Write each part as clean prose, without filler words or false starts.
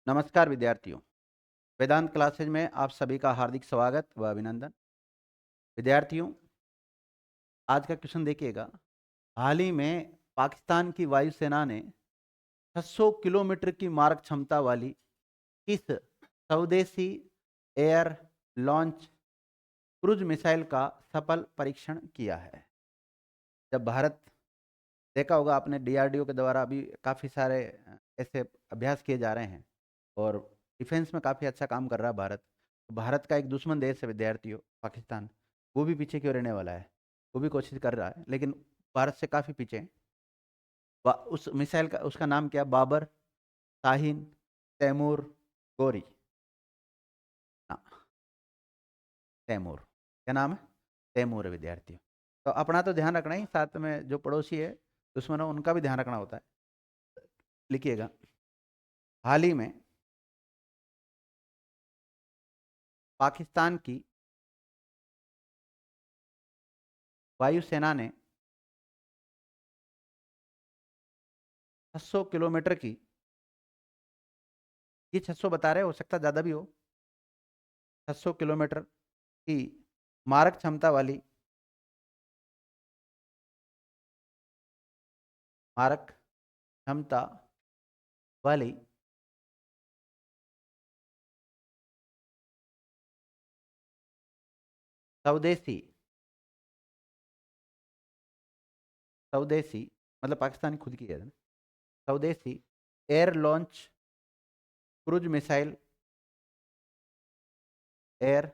नमस्कार विद्यार्थियों। वेदांत क्लासेज में आप सभी का हार्दिक स्वागत व अभिनंदन। विद्यार्थियों, आज का क्वेश्चन देखिएगा। हाल ही में पाकिस्तान की वायुसेना ने 600 किलोमीटर की मारक क्षमता वाली किस स्वदेशी एयर लॉन्च क्रूज मिसाइल का सफल परीक्षण किया है? जब भारत, देखा होगा आपने, डीआरडीओ के द्वारा अभी काफ़ी सारे ऐसे अभ्यास किए जा रहे हैं और डिफेंस में काफ़ी अच्छा काम कर रहा है भारत। तो भारत का एक दुश्मन देश है विद्यार्थियों, पाकिस्तान, वो भी पीछे क्यों रहने वाला है? वो भी कोशिश कर रहा है लेकिन भारत से काफ़ी पीछे है। उस मिसाइल का, उसका नाम क्या? बाबर, शाहीन, तैमूर, गोरी। हाँ, तैमूर। क्या नाम है? तैमूर है विद्यार्थियों। तो अपना तो ध्यान रखना ही, साथ में जो पड़ोसी है, दुश्मन है, उनका भी ध्यान रखना होता है। लिखिएगा। हाल ही में पाकिस्तान की वायुसेना ने 600 किलोमीटर की, ये 600 बता रहे, हो सकता ज़्यादा भी हो, 600 किलोमीटर की मारक क्षमता वाली, मारक क्षमता वाली स्वदेशी, स्वदेशी मतलब पाकिस्तान खुद की है ना, स्वदेशी air launch cruise missile, air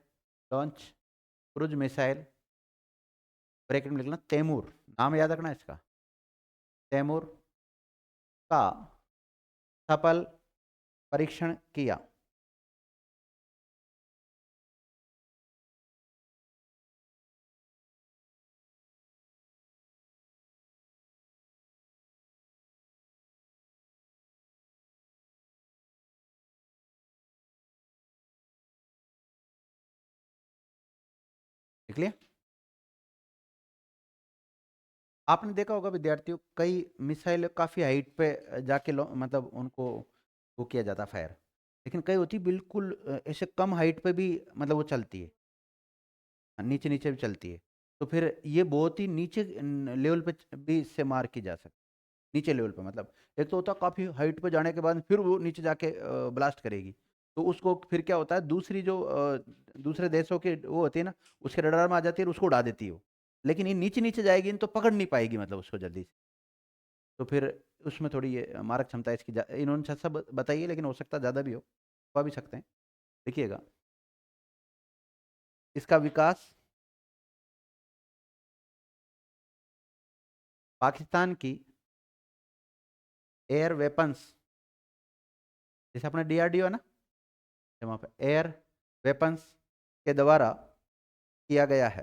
launch cruise missile, bracket में लिखना तैमूर, नाम याद रखना इसका, तैमूर का सफल परीक्षण किया। लिख लिया? आपने देखा होगा विद्यार्थियों, कई मिसाइल काफ़ी हाइट पे जाके मतलब उनको वो किया जाता फायर, लेकिन कई होती बिल्कुल ऐसे कम हाइट पे भी, मतलब वो चलती है, नीचे नीचे भी चलती है। तो फिर ये बहुत ही नीचे लेवल पे भी इससे मार की जा सकती, नीचे लेवल पे मतलब। एक तो होता है काफ़ी हाइट पे जाने के बाद फिर वो नीचे जाके ब्लास्ट करेगी, तो उसको फिर क्या होता है, दूसरी जो दूसरे देशों के वो होती है ना, उसके रडार में आ जाती है और उसको उड़ा देती है वो। लेकिन ये नीचे नीचे जाएगी तो पकड़ नहीं पाएगी मतलब उसको जल्दी से। तो फिर उसमें थोड़ी ये मारक क्षमता इसकी इन्होंने 600 बताइए, लेकिन हो सकता है ज़्यादा भी हो भी सकते हैं। देखिएगा, इसका विकास पाकिस्तान की एयर वेपन्स, जैसे अपना डीआरडीओ है ना, वहाँ पे एयर वेपन्स के द्वारा किया गया है।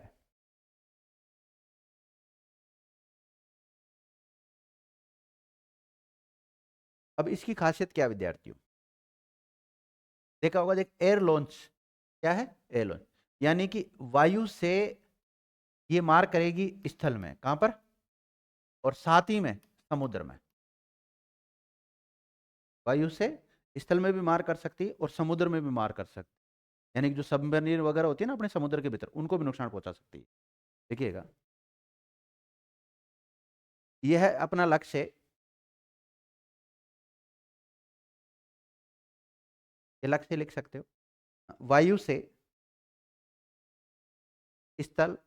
अब इसकी खासियत क्या है विद्यार्थियों? देखा होगा, देख, एयर लॉन्च क्या है? एयर लॉन्च यानी कि वायु से ये मार करेगी स्थल में, कहां पर? और साथ ही में समुद्र में। वायु से स्थल में भी मार कर सकती है और समुद्र में भी मार कर सकती है, यानी कि जो सबमरीन वगैरह होती है ना अपने समुद्र के भीतर, उनको भी नुकसान पहुंचा सकती है। देखिएगा, यह है अपना लक्ष्य। ये लक्ष्य लिख सकते हो, वायु से स्थल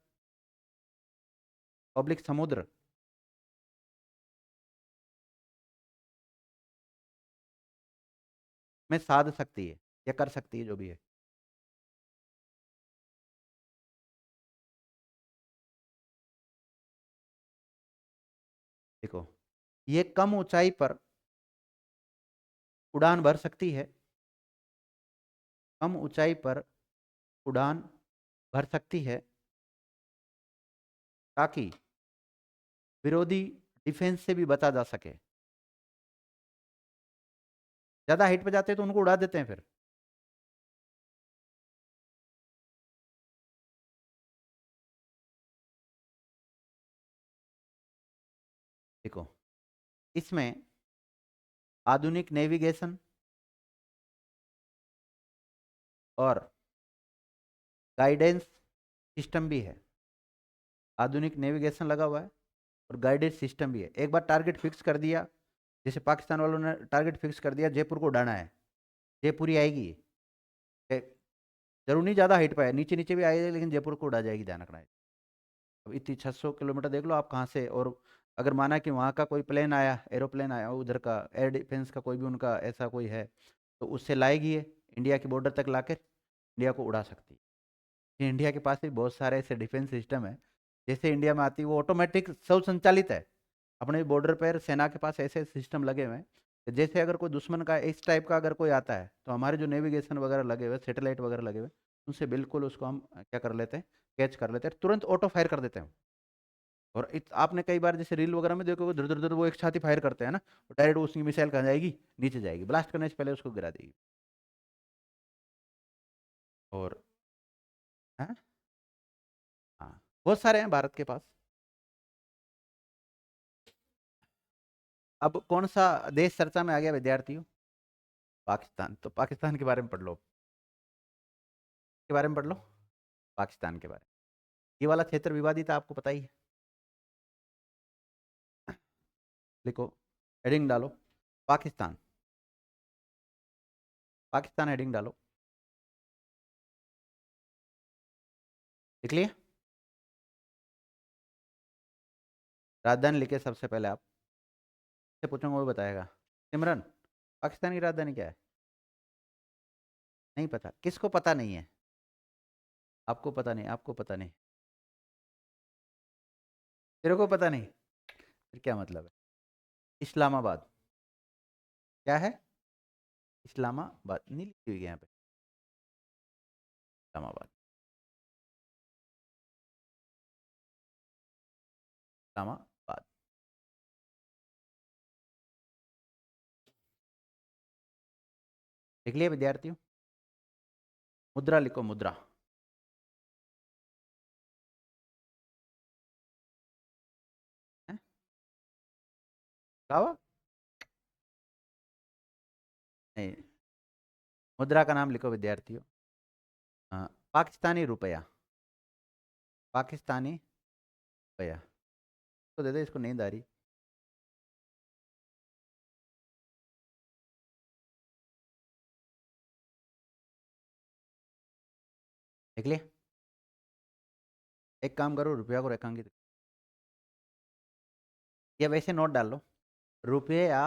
ऑब्लिक समुद्र में साध सकती है या कर सकती है, जो भी है। देखो, ये कम ऊंचाई पर उड़ान भर सकती है, कम ऊंचाई पर उड़ान भर सकती है, ताकि विरोधी डिफेंस से भी बचा जा सके। ज्यादा हाइट पे जाते हैं तो उनको उड़ा देते हैं फिर। देखो, इसमें आधुनिक नेविगेशन, और गाइडेंस सिस्टम भी है। आधुनिक नेविगेशन लगा हुआ है और गाइडेंस सिस्टम भी है। एक बार टारगेट फिक्स कर दिया, जैसे पाकिस्तान वालों ने टारगेट फिक्स कर दिया जयपुर को उड़ाना है, जयपुर ही आएगी। जरूर नहीं ज़्यादा हाइट पाए, नीचे नीचे भी आएगी लेकिन जयपुर को उड़ा जाएगी, ध्यान रखना है। अब इतनी 600 किलोमीटर देख लो आप कहाँ से, और अगर माना कि वहाँ का कोई प्लेन आया, एरोप्लेन आया उधर का, एयर डिफेंस का कोई भी उनका ऐसा कोई है, तो उससे लाएगी ये इंडिया के बॉर्डर तक लाकर इंडिया को उड़ा सकती है। इंडिया के पास भी बहुत सारे ऐसे डिफेंस सिस्टम है, जैसे इंडिया में आती है वो ऑटोमेटिक सब संचालित है। अपने बॉर्डर पर सेना के पास ऐसे सिस्टम लगे हुए हैं कि जैसे अगर कोई दुश्मन का इस टाइप का अगर कोई आता है, तो हमारे जो नेविगेशन वगैरह लगे हुए, सैटेलाइट वगैरह लगे हुए, उनसे बिल्कुल उसको हम क्या कर लेते हैं, कैच कर लेते हैं, तुरंत ऑटो फायर कर देते हैं। और आपने कई बार जैसे रील वगैरह में देखोगे, धुर धुर धुर वो एक साथ ही फायर करते हैं ना, तो डायरेक्ट उसकी मिसाइल कहाँ जाएगी, नीचे जाएगी, ब्लास्ट करने से पहले उसको गिरा देगी। और हाँ, हाँ बहुत सारे हैं भारत के पास। अब कौन सा देश चर्चा में आ गया विद्यार्थियों? पाकिस्तान। तो पाकिस्तान के बारे में पढ़ लो, के बारे में पढ़ लो, पाकिस्तान के बारे में। ये वाला क्षेत्र विवादित है, आपको पता ही है। लिखो, हेडिंग डालो, पाकिस्तान, पाकिस्तान हेडिंग डालो, लिख लिया? राजधानी लिखे सबसे पहले आप, से पूछूंगा वो बताएगा। सिमरन, पाकिस्तान की राजधानी क्या है? नहीं पता? किसको पता नहीं है? आपको पता नहीं, आपको पता नहीं, तेरे को पता नहीं, फिर क्या मतलब है? इस्लामाबाद। क्या है? इस्लामाबाद नहीं लिखी हुई है यहाँ पे, इस्लामाबाद, इस्लामाबाद। लिख लिया विद्यार्थियों? मुद्रा लिखो, मुद्रा। है? क्या हुआ? नहीं, मुद्रा का नाम लिखो विद्यार्थियों। हाँ, पाकिस्तानी रुपया, पाकिस्तानी रुपया। तो दे दे, इसको नींद आ रही। लिख लिया? एक काम करो, रुपया को रेखांकित, या वैसे नोट डाल लो। रुपया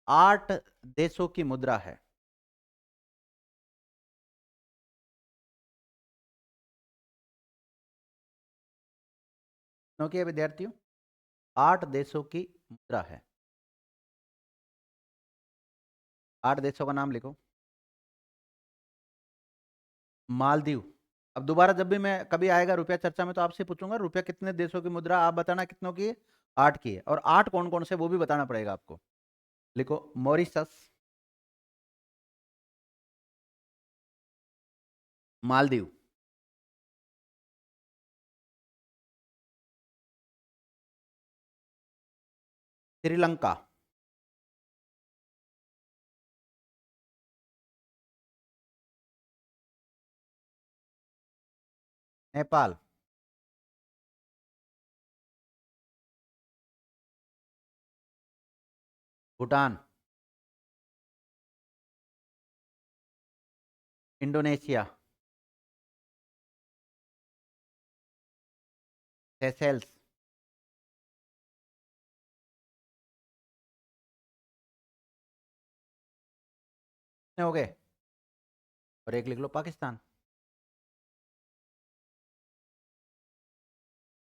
8 देशों की मुद्रा है। क्योंकि विद्यार्थियों 8 देशों की मुद्रा है। 8 देशों का नाम लिखो। मालदीव। अब दोबारा जब भी मैं कभी आएगा रुपया चर्चा में, तो आपसे पूछूंगा रुपया कितने देशों की मुद्रा, आप बताना कितनों की है? 8 की है। और 8 कौन कौन से वो भी बताना पड़ेगा आपको। लिखो, Mauritius, Maldives, Sri Lanka, Nepal, Bhutan, Indonesia, Seychelles. कितने हो गए? और एक लिख लो, पाकिस्तान।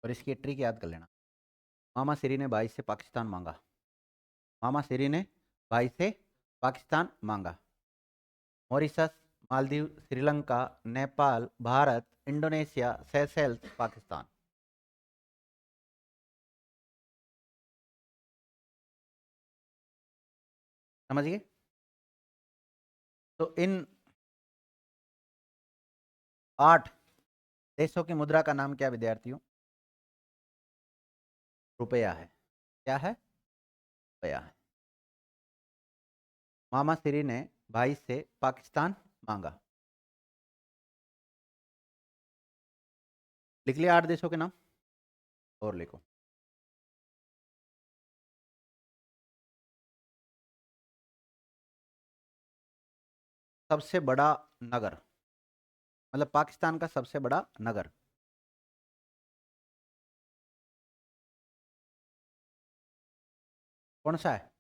और इसकी ट्रिक याद कर लेना। मामा श्री ने भाई से पाकिस्तान मांगा, मामा श्री ने भाई से पाकिस्तान मांगा। Mauritius, Maldives, Sri Lanka, Nepal, Bharat, Indonesia, Seychelles, Pakistan. समझ गए? तो इन 8 देशों की मुद्रा का नाम क्या विद्यार्थियों? रुपया है। क्या है? रुपया है। मामा श्री ने भाई से पाकिस्तान मांगा। लिख लिया 8 देशों के नाम? और लिखो। सबसे बड़ा नगर, मतलब पाकिस्तान का सबसे बड़ा नगर। कौन सा है?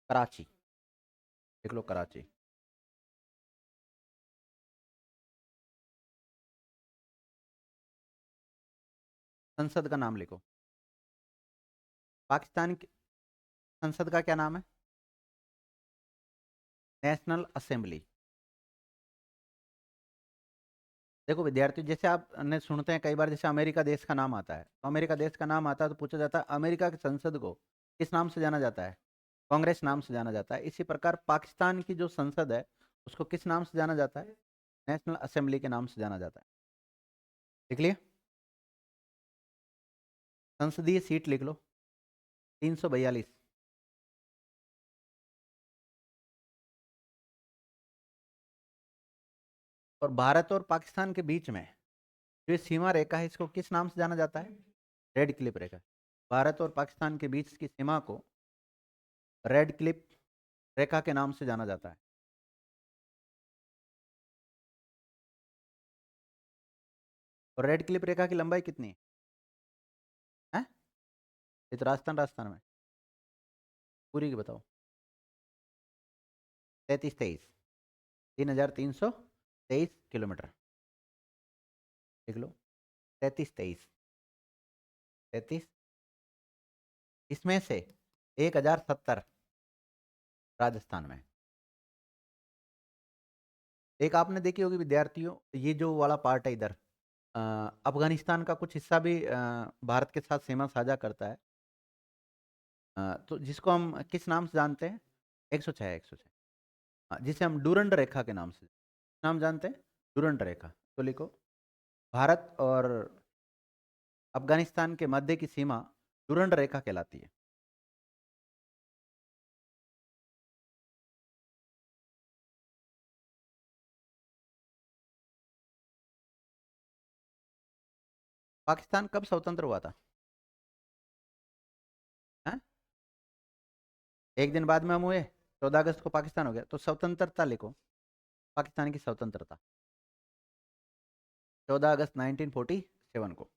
कराची। लिख लो कराची। संसद का नाम लिखो। पाकिस्तान की संसद का क्या नाम है? National assembly. देखो विद्यार्थी, जैसे आप ने सुनते हैं कई बार, जैसे अमेरिका देश का नाम आता है, तो अमेरिका देश का नाम आता है तो पूछा जाता है अमेरिका की संसद को किस नाम से जाना जाता है? कांग्रेस नाम से जाना जाता है। इसी प्रकार पाकिस्तान की जो संसद है उसको किस नाम से जाना जाता है? नेशनल असेंबली के नाम से जाना जाता है। लिख लिया? संसदीय सीट लिख लो, 342। और भारत और पाकिस्तान के बीच में जो सीमा रेखा है इसको किस नाम से जाना जाता है? रेड क्लिप रेखा। भारत और पाकिस्तान के बीच की सीमा को रेड क्लिप रेखा के नाम से जाना जाता है। और रेड क्लिप रेखा की लंबाई कितनी है? ये तो राजस्थान राजस्थान में। पूरी की बताओ। 3323, 3323 किलोमीटर। लिख लो 3323। 33, इसमें से 1070 राजस्थान में। एक आपने देखी होगी विद्यार्थियों, ये जो वाला पार्ट है इधर, अ, अफगानिस्तान का कुछ हिस्सा भी भारत के साथ सीमा साझा करता है। तो जिसको हम किस नाम से जानते हैं? 106, 106। जिसे हम डूरंड रेखा के नाम से नाम जानते हैं, डूरंड रेखा। तो लिखो, भारत और अफगानिस्तान के मध्य की सीमा डूरंड रेखा कहलाती है। पाकिस्तान कब स्वतंत्र हुआ था? हैं? एक दिन बाद में हम हुए, 14 अगस्त को पाकिस्तान हो गया, तो स्वतंत्रता लिखो, पाकिस्तान की स्वतंत्रता 14 अगस्त 1947 को।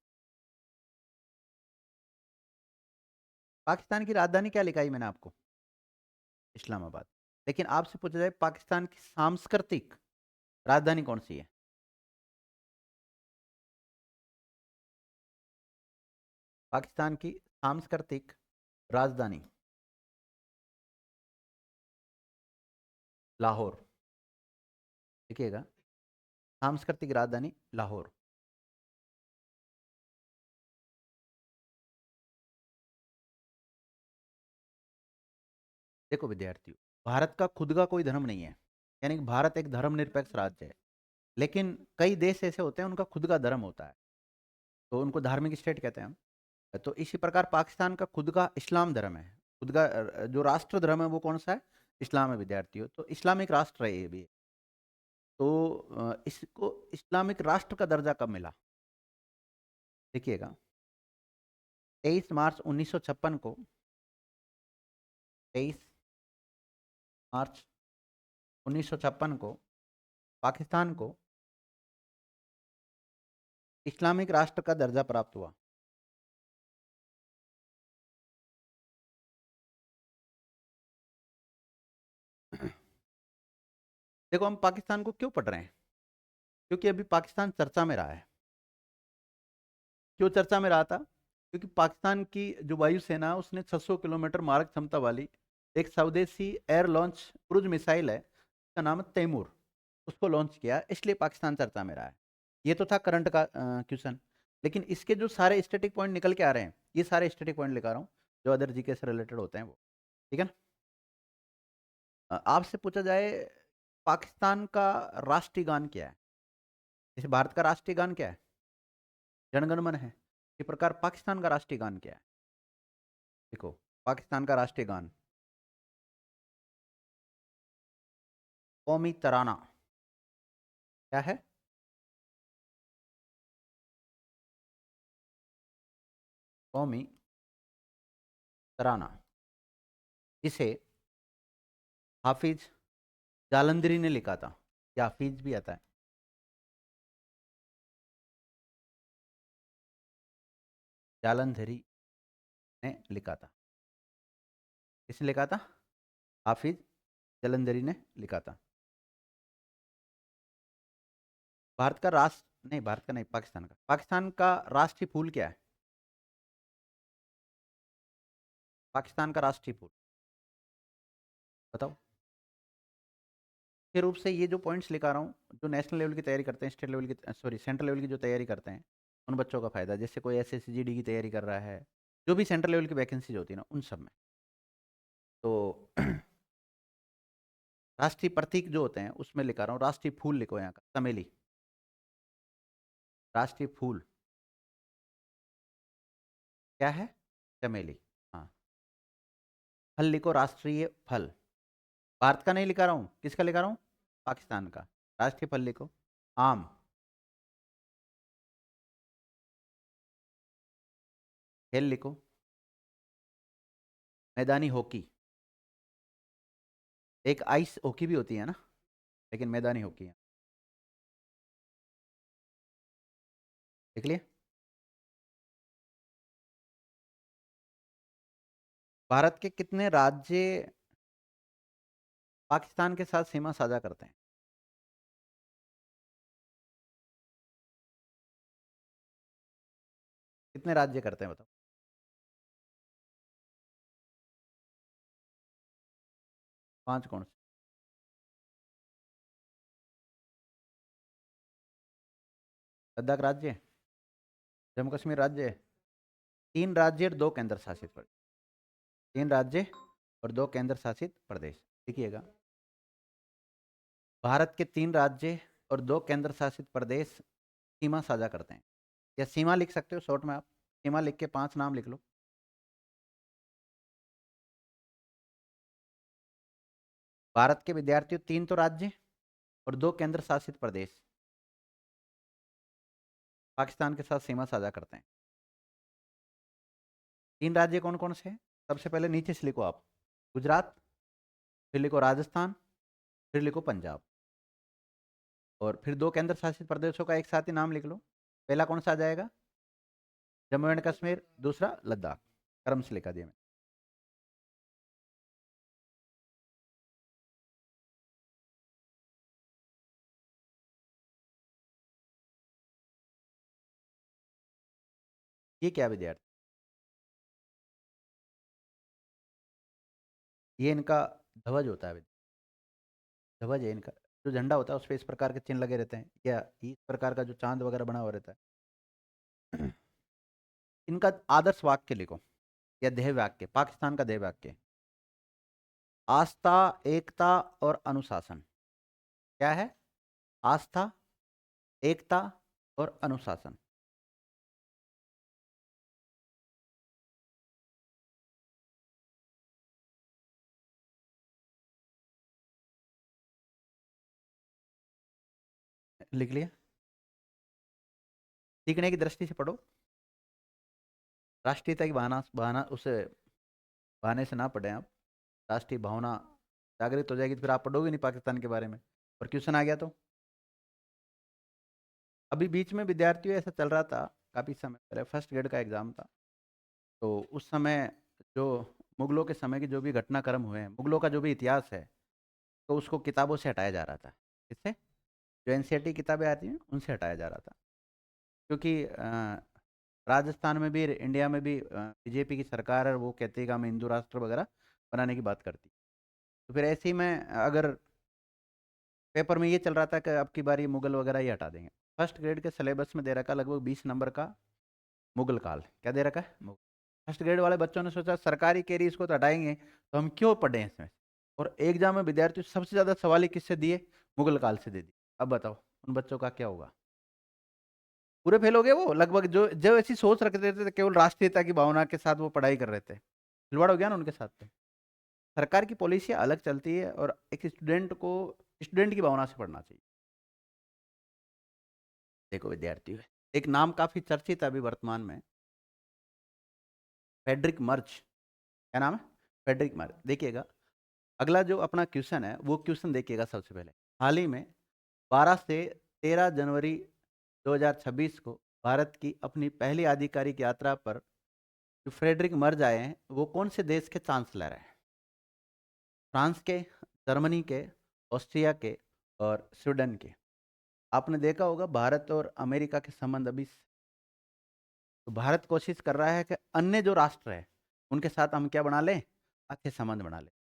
पाकिस्तान की राजधानी क्या लिखाई मैंने आपको? इस्लामाबाद। लेकिन आपसे पूछा जाए पाकिस्तान की सांस्कृतिक राजधानी कौन सी है? पाकिस्तान की सांस्कृतिक राजधानी लाहौर। देखिएगा, सांस्कृतिक राजधानी लाहौर। देखो विद्यार्थियों, भारत का खुद का कोई धर्म नहीं है, यानी कि भारत एक धर्मनिरपेक्ष राज्य है। लेकिन कई देश ऐसे होते हैं उनका खुद का धर्म होता है, तो उनको धार्मिक स्टेट कहते हैं हम। तो इसी प्रकार पाकिस्तान का खुद का इस्लाम धर्म है। खुद का जो राष्ट्र धर्म है वो कौन सा है? इस्लाम है विद्यार्थियों। तो इस्लामिक राष्ट्र है ये भी। तो इसको इस्लामिक राष्ट्र का दर्जा कब मिला? देखिएगा, 23 मार्च 1956 को, 23 मार्च 1956 को पाकिस्तान को इस्लामिक राष्ट्र का दर्जा प्राप्त हुआ। देखो हम पाकिस्तान को क्यों पढ़ रहे हैं? क्योंकि अभी पाकिस्तान चर्चा में रहा है। क्यों चर्चा में रहा था? क्योंकि पाकिस्तान की जो वायुसेना है, उसने 600 किलोमीटर मारक क्षमता वाली एक स्वदेशी एयर लॉन्च क्रूज मिसाइल है, इसका नाम है तैमूर, उसको लॉन्च किया, इसलिए पाकिस्तान चर्चा में रहा है। ये तो था करंट का क्वेश्चन। लेकिन इसके जो सारे स्टैटिक पॉइंट निकल के आ रहे हैं, ये सारे स्टैटिक पॉइंट लिखा रहा हूँ जो अदर जीके से रिलेटेड होते हैं वो। ठीक है ना? आपसे पूछा जाए पाकिस्तान का राष्ट्रीय गान क्या है? जैसे भारत का राष्ट्रीय गान क्या है? जनगण मन है। इसी प्रकार पाकिस्तान का राष्ट्रीय गान क्या है? देखो, पाकिस्तान का राष्ट्रीय गान कौमी तराना क्या है? कौमी तराना, जिसे हाफिज जालंधरी ने लिखा था। या हाफिज भी आता है। जालंधरी ने लिखा था। किसने लिखा था? हाफिज जालंधरी ने लिखा था। भारत का राष्ट्र नहीं, भारत का नहीं, पाकिस्तान का राष्ट्रीय फूल क्या है? पाकिस्तान का राष्ट्रीय फूल बताओ। मुख्य रूप से ये जो पॉइंट्स लेकर आ रहा हूँ, जो नेशनल लेवल की तैयारी करते हैं, स्टेट लेवल की सॉरी सेंट्रल लेवल की जो तैयारी करते हैं, उन बच्चों का फायदा। जैसे कोई SSGD की तैयारी कर रहा है, जो भी सेंट्रल लेवल की वैकेंसीज होती है ना, उन सब में तो राष्ट्रीय प्रतीक जो होते हैं उसमें लिखा रहा हूँ। राष्ट्रीय फूल लिखो यहाँ का, चमेली। राष्ट्रीय फूल क्या है? चमेली। हाँ। फल लिखो, राष्ट्रीय फल। भारत का नहीं लिखा रहा हूँ, किसका लिखा रहा हूँ? पाकिस्तान का। राष्ट्रीय फल लिखो, आम। खेल लिखो, मैदानी हॉकी। एक आइस हॉकी भी होती है ना, लेकिन मैदानी हॉकी है। देख लिया। भारत के कितने राज्य पाकिस्तान के साथ सीमा साझा करते हैं? कितने राज्य करते हैं बताओ। 5 कौन से? लद्दाख राज्य, जम्मू कश्मीर राज्य, 3 राज्य और 2 केंद्र शासित प्रदेश। 3 राज्य और 2 केंद्र शासित प्रदेश। देखिएगा, भारत के 3 राज्य और 2 केंद्र शासित प्रदेश सीमा साझा करते हैं। या सीमा लिख सकते हो शॉर्ट में आप। सीमा लिख के 5 नाम लिख लो। भारत के विद्यार्थियों, 3 तो राज्य और 2 केंद्र शासित प्रदेश पाकिस्तान के साथ सीमा साझा करते हैं। 3 राज्य कौन कौन से हैं? सबसे पहले नीचे से लिखो आप, गुजरात, फिर लिखो राजस्थान, फिर लिखो पंजाब, और फिर 2 केंद्र शासित प्रदेशों का एक साथ ही नाम लिख लो। पहला कौन सा आ जाएगा? जम्मू एंड कश्मीर, दूसरा लद्दाख। क्रम से लिखा दिया मैं। ये क्या विद्यार्थी? ये इनका ध्वज होता है। ध्वज है इनका। जो झंडा होता है उस पर इस प्रकार के चिन्ह लगे रहते हैं, या इस प्रकार का जो चांद वगैरह बना हुआ रहता है। इनका आदर्श वाक्य लिखो, या ध्येय वाक्य, पाकिस्तान का ध्येय वाक्य। आस्था, एकता और अनुशासन। क्या है? आस्था, एकता और अनुशासन। लिख लिया। सीखने की दृष्टि से पढ़ो। राष्ट्रीयता की बहाना बहाना उसे बहाने से ना पढ़े आप। राष्ट्रीय भावना जागृत हो जाएगी तो फिर आप पढ़ोगे नहीं पाकिस्तान के बारे में, और क्वेश्चन आ गया तो। अभी बीच में विद्यार्थियों ऐसा चल रहा था, काफ़ी समय पहले फर्स्ट ग्रेड का एग्ज़ाम था, तो उस समय जो मुगलों के समय के जो भी घटनाक्रम हुए हैं, मुगलों का जो भी इतिहास है, तो उसको किताबों से हटाया जा रहा था। इससे जो NCERT किताबें आती हैं उनसे हटाया जा रहा था, क्योंकि राजस्थान में भी, इंडिया में भी BJP की सरकार है, वो कहती है कि हम हिंदू राष्ट्र वगैरह बनाने की बात करती। तो फिर ऐसे ही में अगर पेपर में ये चल रहा था कि अब की बार ये मुगल वगैरह ये हटा देंगे। फर्स्ट ग्रेड के सिलेबस में दे रखा लगभग 20 नंबर का मुगल काल। क्या दे रखा है? मुगल। फर्स्ट ग्रेड वाले बच्चों ने सोचा सरकारी कैरी इसको तो हटाएंगे, तो हम क्यों पढ़ें इसमें। और एग्जाम में विद्यार्थी सबसे ज़्यादा सवाल ही किससे दिए? मुगल काल से दे दिए। अब बताओ उन बच्चों का क्या होगा? पूरे फेल हो गए वो लगभग। जो जो ऐसी सोच रखते थे केवल राष्ट्रीयता की भावना के साथ वो पढ़ाई कर रहे थे, खिलवाड़ हो गया ना उनके साथ। तो सरकार की पॉलिसी अलग चलती है, और एक स्टूडेंट को स्टूडेंट की भावना से पढ़ना चाहिए। देखो विद्यार्थी, एक नाम काफी चर्चित है अभी वर्तमान में, फ्रेडरिक मर्च, क्या नाम है? फ्रेडरिक मर्च। देखिएगा, अगला जो अपना क्वेश्चन है वो क्वेश्चन देखिएगा सबसे पहले। हाल ही में 12 से 13 जनवरी 2026 को भारत की अपनी पहली आधिकारिक यात्रा पर जो फ्रेडरिक मर्ज आए हैं वो कौन से देश के चांसलर हैं? फ्रांस के, जर्मनी के, ऑस्ट्रिया के और स्वीडन के। आपने देखा होगा भारत और अमेरिका के संबंध अभी, तो भारत कोशिश कर रहा है कि अन्य जो राष्ट्र है उनके साथ हम क्या बना लें, अच्छे संबंध बना लें।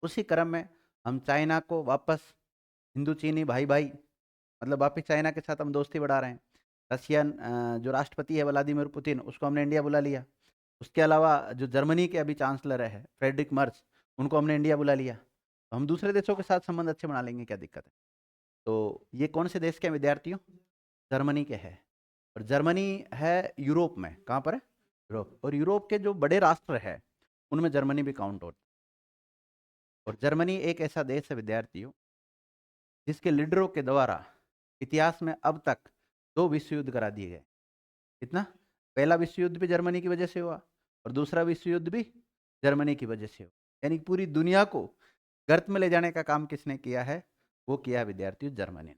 उसी क्रम में हम चाइना को वापस, हिंदू चीनी भाई भाई, मतलब वापस चाइना के साथ हम दोस्ती बढ़ा रहे हैं। रशियन जो राष्ट्रपति है व्लादिमीर पुतिन, उसको हमने इंडिया बुला लिया। उसके अलावा जो जर्मनी के अभी चांसलर है फ्रेडरिक मर्च, उनको हमने इंडिया बुला लिया। तो हम दूसरे देशों के साथ संबंध अच्छे बना लेंगे, क्या दिक्कत है? तो ये कौन से देश के हैं विद्यार्थियों? जर्मनी के है। और जर्मनी है यूरोप में, कहाँ पर है? यूरोप। और यूरोप के जो बड़े राष्ट्र है उनमें जर्मनी भी काउंट होता है। और जर्मनी एक ऐसा देश है विद्यार्थियों जिसके लीडरों के द्वारा इतिहास में अब तक 2 विश्व युद्ध करा दिए गए। कितना? पहला विश्व युद्ध भी जर्मनी की वजह से हुआ और दूसरा विश्व युद्ध भी जर्मनी की वजह से हुआ। यानी पूरी दुनिया को गर्त में ले जाने का काम किसने किया है? वो किया है विद्यार्थियों जर्मनी ने।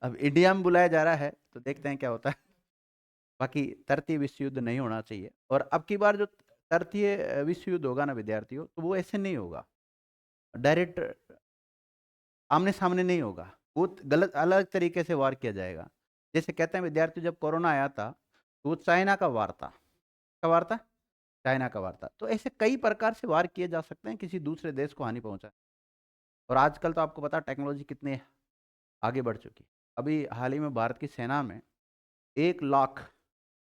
अब इंडिया में बुलाया जा रहा है तो देखते हैं क्या होता है। बाकी तृतीय विश्व युद्ध नहीं होना चाहिए। और अब की बार जो तृतीय विश्व युद्ध होगा ना विद्यार्थियों, तो वो ऐसे नहीं होगा, डायरेक्ट आमने सामने नहीं होगा। वो गलत अलग तरीके से वार किया जाएगा। जैसे कहते हैं विद्यार्थियों, जब कोरोना आया था तो वो चाइना का वार था। क्या वार था? चाइना का वार था। तो ऐसे कई प्रकार से वार किए जा सकते हैं किसी दूसरे देश को हानि पहुंचा। और आजकल तो आपको पता टेक्नोलॉजी कितनी आगे बढ़ चुकी है। अभी हाल ही में भारत की सेना में 1 लाख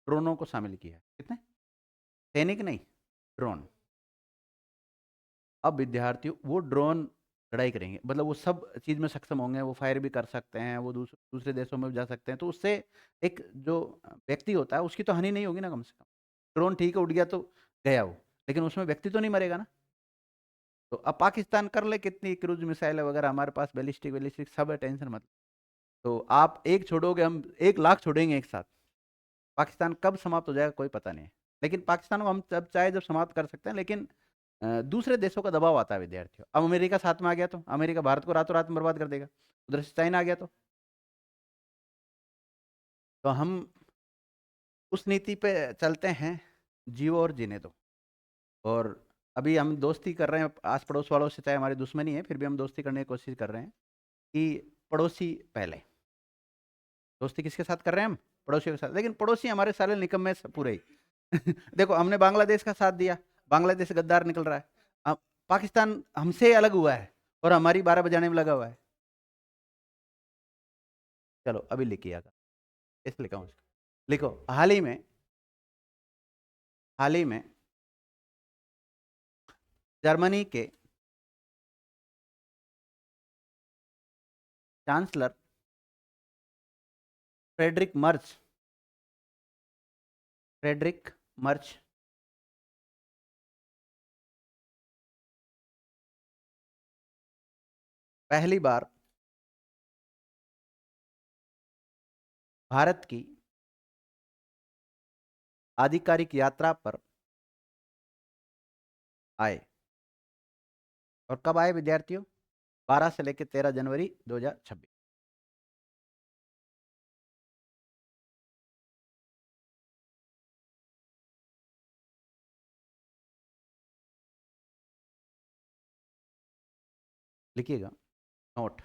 ड्रोनों को शामिल किया है। कितने? सैनिक नहीं, ड्रोन। अब विद्यार्थियों वो ड्रोन लड़ाई करेंगे, मतलब वो सब चीज़ में सक्षम होंगे, वो फायर भी कर सकते हैं, वो दूसरे देशों में भी जा सकते हैं। तो उससे एक जो व्यक्ति होता है उसकी तो हानि नहीं होगी ना, कम से कम। ड्रोन ठीक है, उड़ गया तो गया वो, लेकिन उसमें व्यक्ति तो नहीं मरेगा ना। तो अब पाकिस्तान कर ले कितनी क्रूज मिसाइल वगैरह हमारे पास, बैलिस्टिक बैलिस्टिक सब है, टेंशन मत। तो आप एक छोड़ोगे, हम 1 लाख छोड़ेंगे एक साथ। पाकिस्तान कब समाप्त हो जाएगा कोई पता नहीं है। लेकिन पाकिस्तान को हम जब चाहे जब समाप्त कर सकते हैं, लेकिन दूसरे देशों का दबाव आता है विद्यार्थियों। अब अमेरिका साथ में आ गया तो अमेरिका भारत को रातों रात बर्बाद कर देगा। उधर से चाइना आ गया तो हम उस नीति पे चलते हैं, जियो और जीने दो। और अभी हम दोस्ती कर रहे हैं आस पड़ोस वालों से, चाहे हमारी दुश्मनी है फिर भी हम दोस्ती करने की कोशिश कर रहे हैं कि पड़ोसी पहले। दोस्ती किसके साथ कर रहे हैं हम? पड़ोसियों के साथ। लेकिन पड़ोसी हमारे सारे निकम्मे पूरे ही देखो, हमने बांग्लादेश का साथ दिया, बांग्लादेश गद्दार निकल रहा है। अब पाकिस्तान हमसे अलग हुआ है और हमारी 12 बजाने में लगा हुआ है। चलो अभी लिखिए आगा, इस लिखा हूँ इसको। लिखो, हाल ही में जर्मनी के चांसलर फ्रेडरिक मर्च, फ्रेडरिक मर्च पहली बार भारत की आधिकारिक यात्रा पर आए। और कब आए विद्यार्थियों? 12 से लेकर 13 जनवरी 2026। लिखिएगा नोट।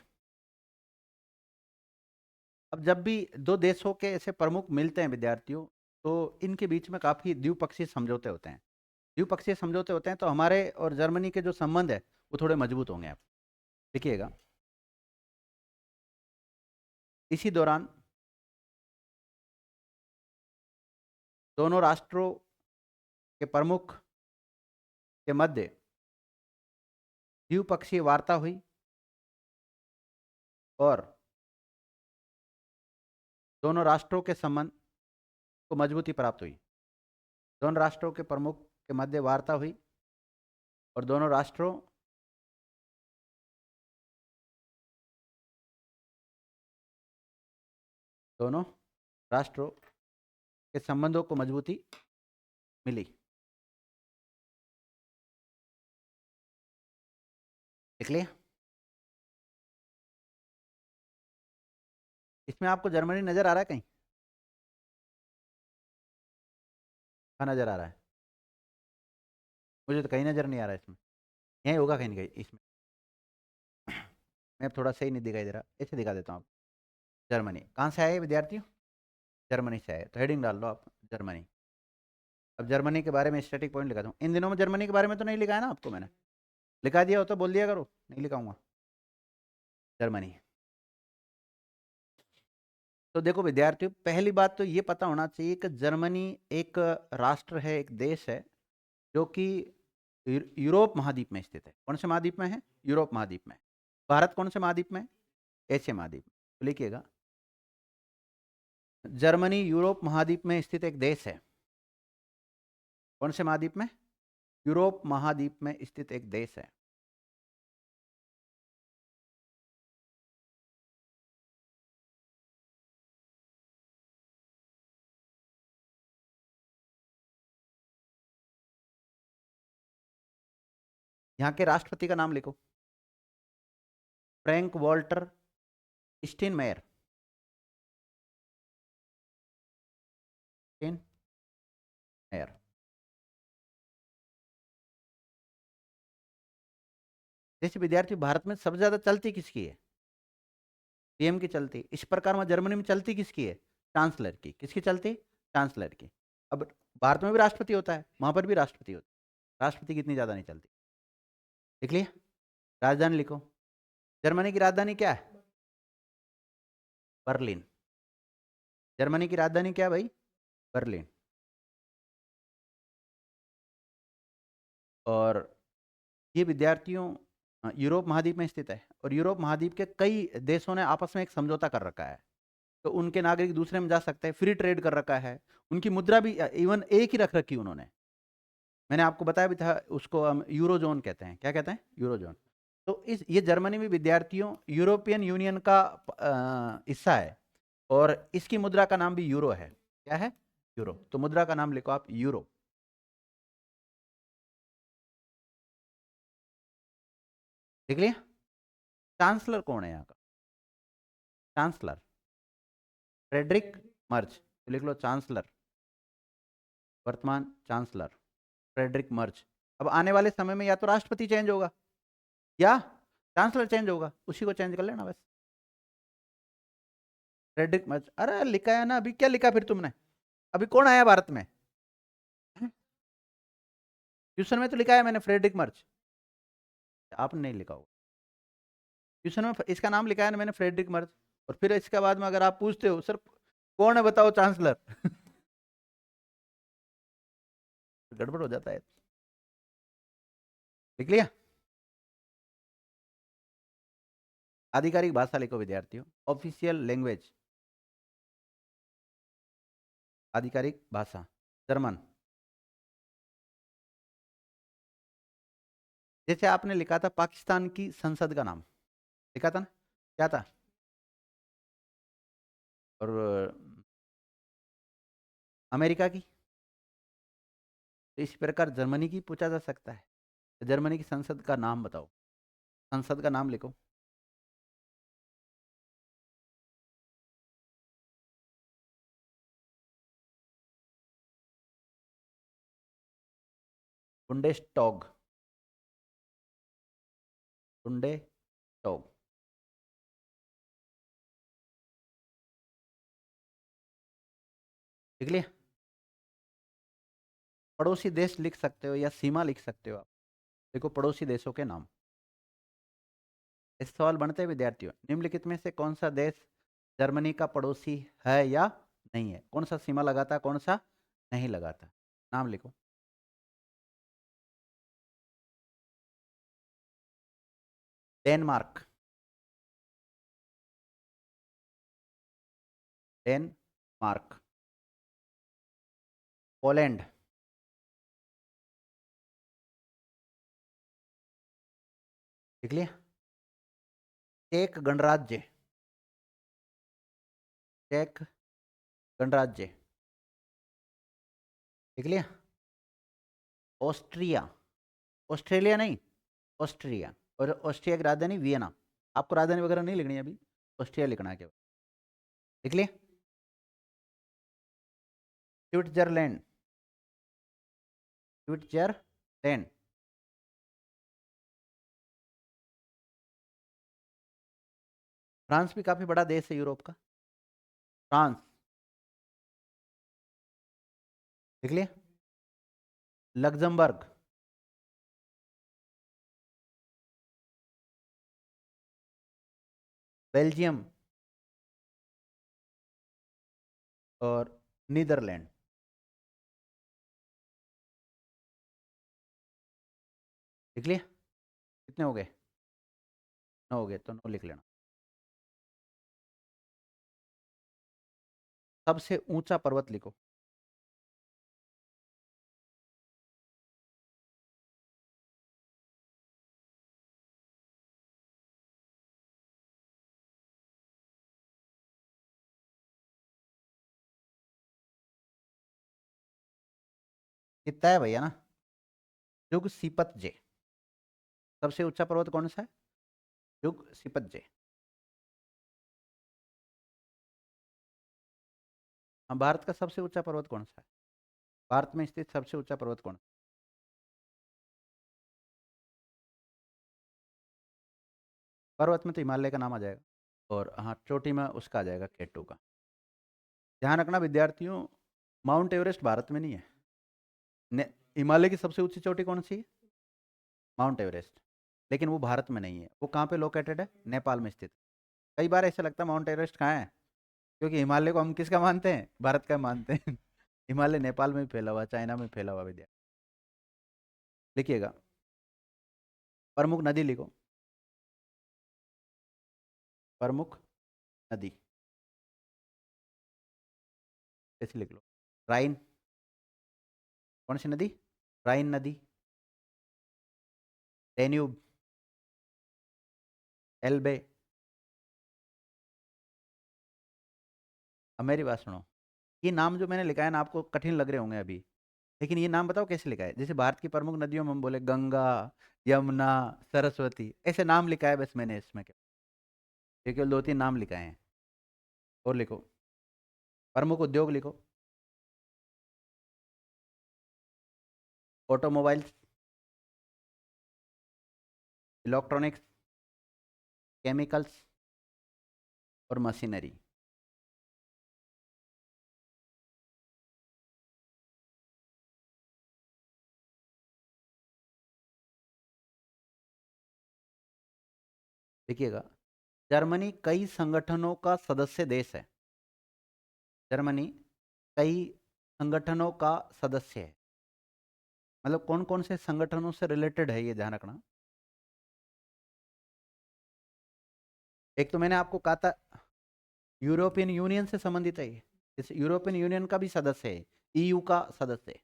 अब जब भी दो देशों के ऐसे प्रमुख मिलते हैं विद्यार्थियों, तो इनके बीच में काफी द्विपक्षीय समझौते होते हैं। द्विपक्षीय समझौते होते हैं तो हमारे और जर्मनी के जो संबंध है वो थोड़े मजबूत होंगे। आप लिखिएगा। इसी दौरान दोनों राष्ट्रों के प्रमुख के मध्य द्विपक्षीय वार्ता हुई और दोनों राष्ट्रों के संबंध को मजबूती प्राप्त हुई। दोनों राष्ट्रों के प्रमुख के मध्य वार्ता हुई और दोनों राष्ट्रों के संबंधों को मजबूती मिली। देख लिया। इसमें आपको जर्मनी नजर आ रहा है कहीं? कहाँ नजर आ रहा है? मुझे तो कहीं नजर नहीं आ रहा है इसमें। यहीं होगा कहीं ना कहीं इसमें। मैं थोड़ा सही नहीं दिखाई दे रहा, ऐसे दिखा देता हूँ आप। जर्मनी कहाँ से आए विद्यार्थियों? जर्मनी से आए, तो हेडिंग डाल लो आप, जर्मनी। अब जर्मनी के बारे में स्टैटिक पॉइंट लिखा दूँ। इन दिनों में जर्मनी के बारे में तो नहीं लिखा है ना आपको मैंने? लिखा दिया हो तो बोल दिया करो, नहीं लिखाऊंगा। जर्मनी। तो देखो विद्यार्थियों, पहली बात तो ये पता होना चाहिए कि जर्मनी एक राष्ट्र है, एक देश है, जो कि यूरोप महाद्वीप में स्थित है। कौन से महाद्वीप में है? यूरोप महाद्वीप में। भारत कौन से महाद्वीप में? एशिया महाद्वीप में। तो लिखिएगा, जर्मनी यूरोप महाद्वीप में स्थित एक देश है। कौन से महाद्वीप में? यूरोप महाद्वीप में स्थित एक देश है। यहाँ के राष्ट्रपति का नाम लिखो। Frank Walter Steinmeier. स्टीनमेयर। जैसे विद्यार्थी, भारत में सबसे ज्यादा चलती किसकी है? पीएम की चलती। इस प्रकार में जर्मनी में चलती किसकी है? चांसलर की। किसकी चलती? चांसलर की। अब भारत में भी राष्ट्रपति होता है, वहां पर भी राष्ट्रपति होता है, राष्ट्रपति की इतनी ज्यादा नहीं चलती। लिख लिया। राजधानी लिखो। जर्मनी की राजधानी क्या है? बर्लिन। जर्मनी की राजधानी क्या है भाई? बर्लिन। और ये विद्यार्थियों यूरोप महाद्वीप में स्थित है, और यूरोप महाद्वीप के कई देशों ने आपस में एक समझौता कर रखा है, तो उनके नागरिक दूसरे में जा सकते हैं, फ्री ट्रेड कर रखा है। उनकी मुद्रा भी इवन एक ही रख रखी उन्होंने। मैंने आपको बताया भी था, उसको हम यूरो जोन कहते हैं। क्या कहते हैं? Euro zone. तो इस ये जर्मनी में विद्यार्थियों यूरोपियन यूनियन का हिस्सा है, और इसकी मुद्रा का नाम भी यूरो है। क्या है? यूरो। तो मुद्रा का नाम लिखो आप, यूरो। देख लिया। चांसलर कौन है यहाँ का? Chancellor Friedrich Merz. तो लिख लो चांसलर, वर्तमान चांसलर फ्रेडरिक मर्ज। अब आने वाले समय में या तो राष्ट्रपति चेंज होगा या चांसलर चेंज होगा, उसी को चेंज कर लेना बस। Friedrich Merz. अरे लिखा है ना अभी, क्या लिखा फिर तुमने? अभी कौन आया भारत में? ट्यूशन में तो लिखा है मैंने, फ्रेडरिक मर्ज। आपने नहीं लिखा होगा। ट्यूशन में इसका नाम लिखा है ना मैंने, फ्रेडरिक मर्ज। और फिर इसके बाद में अगर आप पूछते हो सर कौन है बताओ चांसलर, गड़बड़ हो जाता है। लिख लिया। आधिकारिक भाषा लिखो विद्यार्थियों, ऑफिशियल लैंग्वेज। आधिकारिक भाषा जर्मन। जैसे आपने लिखा था पाकिस्तान की संसद का नाम, लिखा था ना? क्या था? और अमेरिका की। तो इस प्रकार जर्मनी की पूछा जा सकता है। तो जर्मनी की संसद का नाम बताओ, संसद का नाम लिखो। बुंडेस्टॉग। बुंडेस्टॉग। लिख लिया। पड़ोसी देश लिख सकते हो या सीमा लिख सकते हो आप। देखो पड़ोसी देशों के नाम। इस सवाल बनते हैं विद्यार्थियों, निम्नलिखित में से कौन सा देश जर्मनी का पड़ोसी है या नहीं है? कौन सा सीमा लगाता है, कौन सा नहीं लगाता? नाम लिखो। डेनमार्क। डेनमार्क। पोलैंड। लिख लिया। चेक गणराज्य। चेक गणराज्य। लिख लिया। ऑस्ट्रिया, ऑस्ट्रेलिया नहीं, ऑस्ट्रिया। और ऑस्ट्रिया की राजधानी वियना। आपको राजधानी वगैरह नहीं लिखनी है अभी, ऑस्ट्रिया लिखना है केवल। लिख लिए? Switzerland, Switzerland. फ्रांस भी काफी बड़ा देश है यूरोप का, फ्रांस। लिख लिए? लग्जमबर्ग, बेल्जियम और नीदरलैंड। लिख लिए? कितने हो गए? 9 हो गए, तो 9 लिख लेना। सबसे ऊंचा पर्वत लिखो। कितना है भैया ना? जुग सीपतजे। सबसे ऊंचा पर्वत कौन सा है? जुग सीपतजे। हाँ, भारत का सबसे ऊंचा पर्वत कौन सा है? भारत में स्थित सबसे ऊंचा पर्वत कौन सा? पर्वत में तो हिमालय का नाम आ जाएगा, और हाँ, चोटी में उसका आ जाएगा, केटू का। ध्यान रखना विद्यार्थियों, माउंट एवरेस्ट भारत में नहीं है। हिमालय की सबसे ऊंची चोटी कौन सी है? Mount Everest. लेकिन वो भारत में नहीं है। वो कहाँ पे लोकेटेड है? नेपाल में स्थित। कई बार ऐसा लगता है माउंट एवरेस्ट कहाँ है, क्योंकि हिमालय को हम किसका मानते हैं? भारत का मानते हैं। हिमालय नेपाल में भी फैला हुआ, चाइना में फैला हुआ विद्या। लिखिएगा, प्रमुख नदी लिखो, प्रमुख नदी। ऐसे लिख लो। राइन। कौन सी नदी? राइन नदी, डेन्यूब, एल्बे। अब मेरी बात सुनो, ये नाम जो मैंने लिखा है ना, आपको कठिन लग रहे होंगे अभी, लेकिन ये नाम बताओ कैसे लिखा है। जैसे भारत की प्रमुख नदियों में हम बोले गंगा, यमुना, सरस्वती, ऐसे नाम लिखा है बस मैंने इसमें। ये केवल 2-3 नाम लिखाए हैं। और लिखो, प्रमुख उद्योग लिखो। ऑटोमोबाइल्स, इलेक्ट्रॉनिक्स, केमिकल्स और मशीनरी। देखिएगा, जर्मनी कई संगठनों का सदस्य देश है। जर्मनी कई संगठनों का सदस्य है। मतलब कौन कौन से संगठनों से रिलेटेड है, ये ध्यान रखना। एक तो मैंने आपको कहा था, यूरोपियन यूनियन से संबंधित है ये। इस यूरोपियन यूनियन का भी सदस्य है, ईयू का सदस्य है।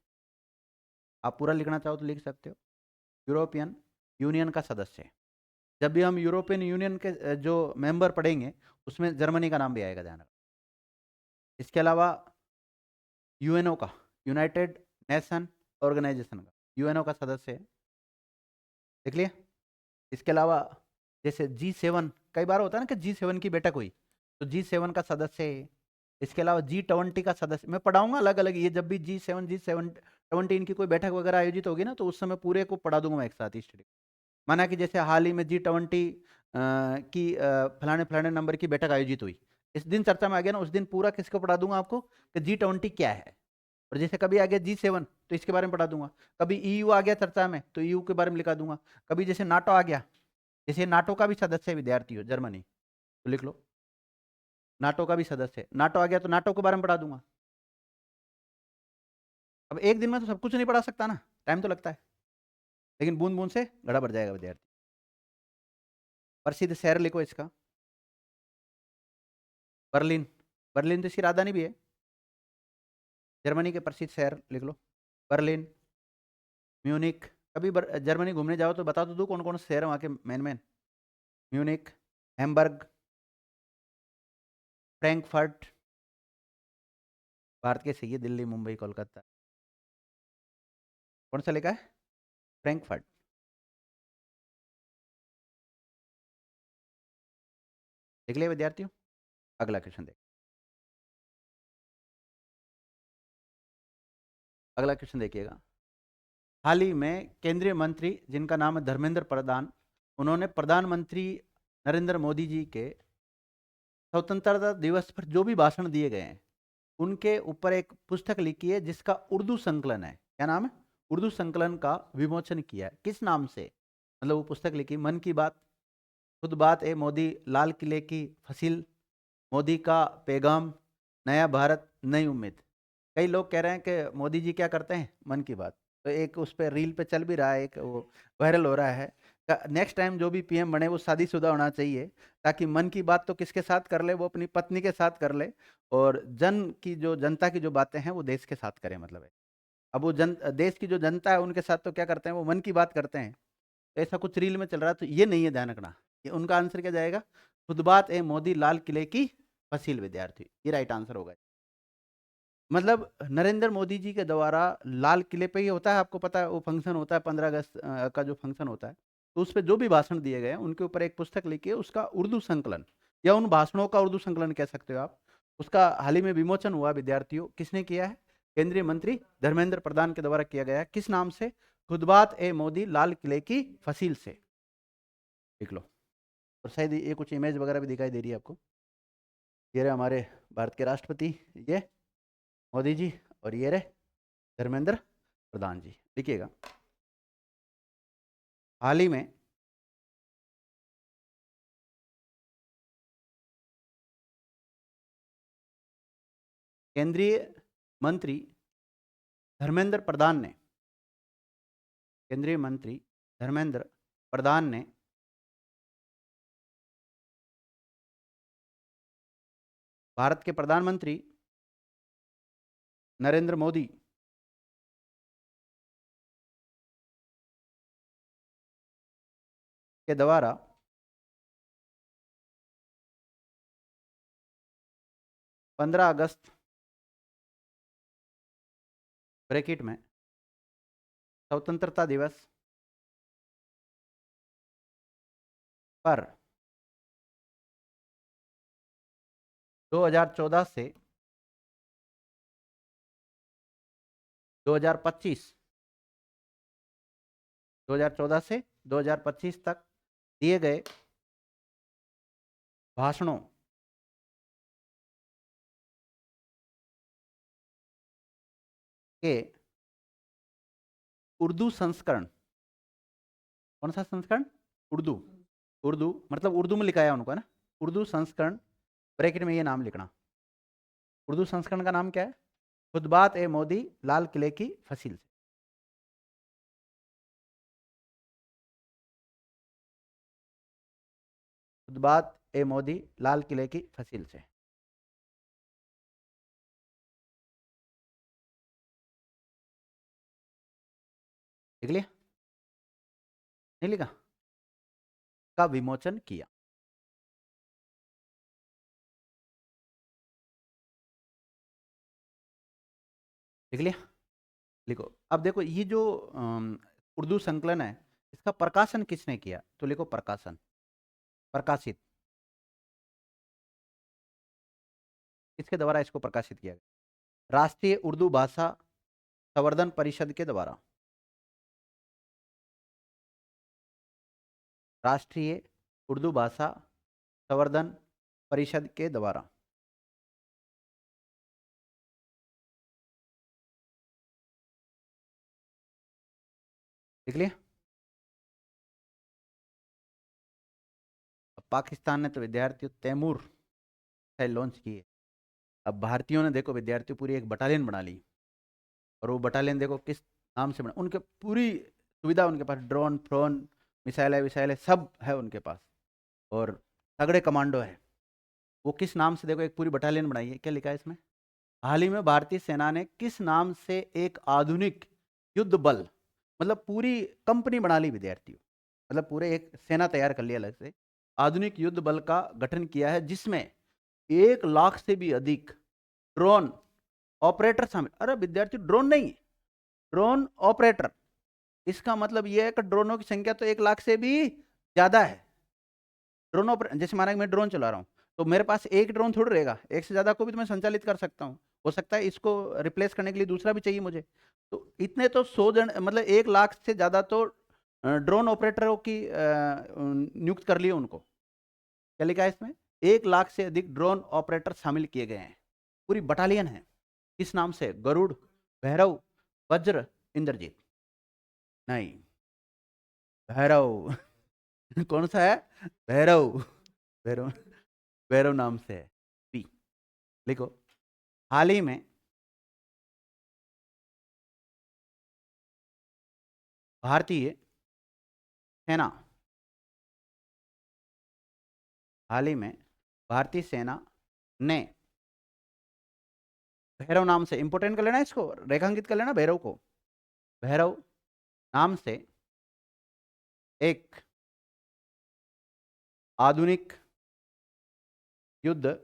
आप पूरा लिखना चाहो तो लिख सकते हो, यूरोपियन यूनियन का सदस्य है। जब भी हम यूरोपियन यूनियन के जो मेंबर पढ़ेंगे, उसमें जर्मनी का नाम भी आएगा, ध्यान रखना। इसके अलावा यूएनओ का, यूनाइटेड नेशन ऑर्गेनाइजेशन का, यूएनओ का सदस्य है। देख लिया? इसके अलावा जैसे G7, कई बार होता है ना कि G7 की बैठक हुई, तो G7 का सदस्य है। इसके अलावा G20 का सदस्य, मैं पढ़ाऊंगा अलग अलग ये, जब भी G7 इनकी कोई बैठक वगैरह आयोजित होगी ना, तो उस समय पूरे को पढ़ा दूंगा मैं एक साथ ही स्टडी। माना कि जैसे हाल ही में G20 की फलाने फलाने नंबर की बैठक आयोजित हुई, इस दिन चर्चा में आ गया ना, उस दिन पूरा किसको पढ़ा दूंगा आपको कि G20 क्या है। और जैसे कभी आ गया G7, तो इसके बारे में पढ़ा दूंगा। कभी ईयू आ गया चर्चा में, तो ईयू के बारे में लिखा दूंगा। कभी जैसे नाटो आ गया, जैसे नाटो का भी सदस्य है विद्यार्थी हो जर्मनी, तो लिख लो, नाटो का भी सदस्य है। नाटो आ गया तो नाटो के बारे में पढ़ा दूंगा। अब एक दिन में तो सब कुछ नहीं पढ़ा सकता ना, टाइम तो लगता है, लेकिन बूंद बूंद से घड़ा भर जाएगा विद्यार्थी। प्रसिद्ध शहर लिखो इसका, बर्लिन। बर्लिन तो इसकी राजधानी भी है। जर्मनी के प्रसिद्ध शहर लिख लो, बर्लिन, म्यूनिक। कभी जर्मनी घूमने जाओ तो बता तो दो कौन कौन से शहर है वहाँ के main main. Munich, Hamburg, Frankfurt. Bharat के सही है, दिल्ली, मुंबई, कोलकाता। कौन सा लिखा है? फ्रैंकफर्ट। देख लिया विद्यार्थियों? अगला क्वेश्चन देख। अगला क्वेश्चन देखिएगा। हाल ही में केंद्रीय मंत्री जिनका नाम है धर्मेंद्र प्रधान, उन्होंने प्रधानमंत्री नरेंद्र मोदी जी के स्वतंत्रता दिवस पर जो भी भाषण दिए गए हैं उनके ऊपर एक पुस्तक लिखी है जिसका उर्दू संकलन है। क्या नाम है? उर्दू संकलन का विमोचन किया है। किस नाम से? मतलब वो पुस्तक लिखी, मन की बात, खुद बात ए मोदी, लाल किले की फसील, मोदी का पैगाम, नया भारत, नई उम्मीद। कई लोग कह रहे हैं कि मोदी जी क्या करते हैं? मन की बात। तो एक उस पर रील पे चल भी रहा है, एक वो वायरल हो रहा है। नेक्स्ट टाइम जो भी पीएम बने वो शादीशुदा होना चाहिए, ताकि मन की बात तो किसके साथ कर ले? वो अपनी पत्नी के साथ कर ले, और जनता की जो बातें हैं वो देश के साथ करें, मतलब है। अब वो देश की जो जनता है उनके साथ तो क्या करते हैं? वो मन की बात करते हैं। तो ऐसा कुछ रील में चल रहा है, तो ये नहीं है, ध्यान रखना। ये उनका आंसर क्या जाएगा? खुद बात ए मोदी, लाल किले की फसील, विद्यार्थी, ये राइट आंसर होगा। मतलब नरेंद्र मोदी जी के द्वारा लाल किले पे ही होता है, आपको पता है वो फंक्शन होता है 15 अगस्त का जो फंक्शन होता है, तो उस पर जो भी भाषण दिए गए हैं उनके ऊपर एक पुस्तक लिखी है, उसका उर्दू संकलन या उन भाषणों का उर्दू संकलन कह सकते हो आप। उसका हाल ही में विमोचन हुआ विद्यार्थियों। किसने किया है? केंद्रीय मंत्री धर्मेंद्र प्रधान के द्वारा किया गया है। किस नाम से? खुदबात ए मोदी, लाल किले की फसील से। देख लो। और शायद ये कुछ इमेज वगैरह भी दिखाई दे रही है आपको। ये रहे हमारे भारत के राष्ट्रपति, ये मोदी जी, और ये रहे धर्मेंद्र प्रधान जी। देखिएगा, हाल ही में केंद्रीय मंत्री धर्मेंद्र प्रधान ने केंद्रीय मंत्री धर्मेंद्र प्रधान ने भारत के प्रधानमंत्री नरेंद्र मोदी के द्वारा 15 अगस्त ब्रैकेट में स्वतंत्रता दिवस पर 2014 से 2025 2014 से 2025 तक दिए गए भाषणों के उर्दू संस्करण। कौन सा संस्करण? उर्दू। उर्दू मतलब उर्दू में लिखा है उनको, है ना? उर्दू संस्करण, ब्रैकेट में ये नाम लिखना। उर्दू संस्करण का नाम क्या है? खुदबात ए मोदी, लाल किले की फसील से। खुदबात ए मोदी, लाल किले की फसील से। लिख लिया? नहीं लिखा? का विमोचन किया। लिख लिया? लिखो। अब देखो, ये जो उर्दू संकलन है, इसका प्रकाशन किसने किया? तो लिखो प्रकाशन, प्रकाशित। किसके द्वारा इसको प्रकाशित किया गया? राष्ट्रीय उर्दू भाषा संवर्धन परिषद के द्वारा। राष्ट्रीय उर्दू भाषा संवर्धन परिषद के द्वारा। लिख लिया? अब पाकिस्तान ने तो विद्यार्थियों तैमूर है लॉन्च किए। अब भारतीयों ने देखो विद्यार्थियों पूरी एक बटालियन बना ली, और वो बटालियन देखो किस नाम से बना। उनके पूरी सुविधा उनके पास, ड्रोन फ्रोन, मिसाइलें विसाइलें सब है उनके पास, और तगड़े कमांडो है। वो किस नाम से? देखो एक पूरी बटालियन बनाई है। क्या लिखा है इसमें? हाल ही में भारतीय सेना ने किस नाम से एक आधुनिक युद्ध बल, मतलब पूरी कंपनी बना ली विद्यार्थियों, मतलब पूरे एक सेना तैयार कर लिया अलग से, आधुनिक युद्ध बल का गठन किया है, जिसमें 1 लाख से भी अधिक ड्रोन ऑपरेटर शामिल। अरे विद्यार्थी, ड्रोन नहीं, ड्रोन ऑपरेटर, इसका मतलब ये है कि ड्रोनों की संख्या तो 1 लाख से भी ज़्यादा है। ड्रोनों पर जैसे माना कि मैं ड्रोन चला रहा हूँ, तो मेरे पास एक ड्रोन थोड़ी रहेगा, एक से ज़्यादा को भी तो मैं संचालित कर सकता हूँ। हो सकता है इसको रिप्लेस करने के लिए दूसरा भी चाहिए मुझे। तो इतने तो 100 जन मतलब 1 लाख से ज़्यादा तो ड्रोन ऑपरेटरों की नियुक्त कर लिए उनको। क्या लिखा है इसमें? 1 लाख से अधिक ड्रोन ऑपरेटर शामिल किए गए हैं। पूरी बटालियन है। किस नाम से? गरुड़, भैरव, वज्र, इंद्रजीत। नहीं, भैरव। कौन सा है? भैरव। भैरव, भैरव नाम से है। पी लिखो। हाल ही में भारतीय सेना, हाल ही में भारतीय सेना ने भैरव नाम से, इंपोर्टेंट कर लेना इसको, रेखांकित कर लेना भैरव को। भैरव नाम से एक आधुनिक युद्ध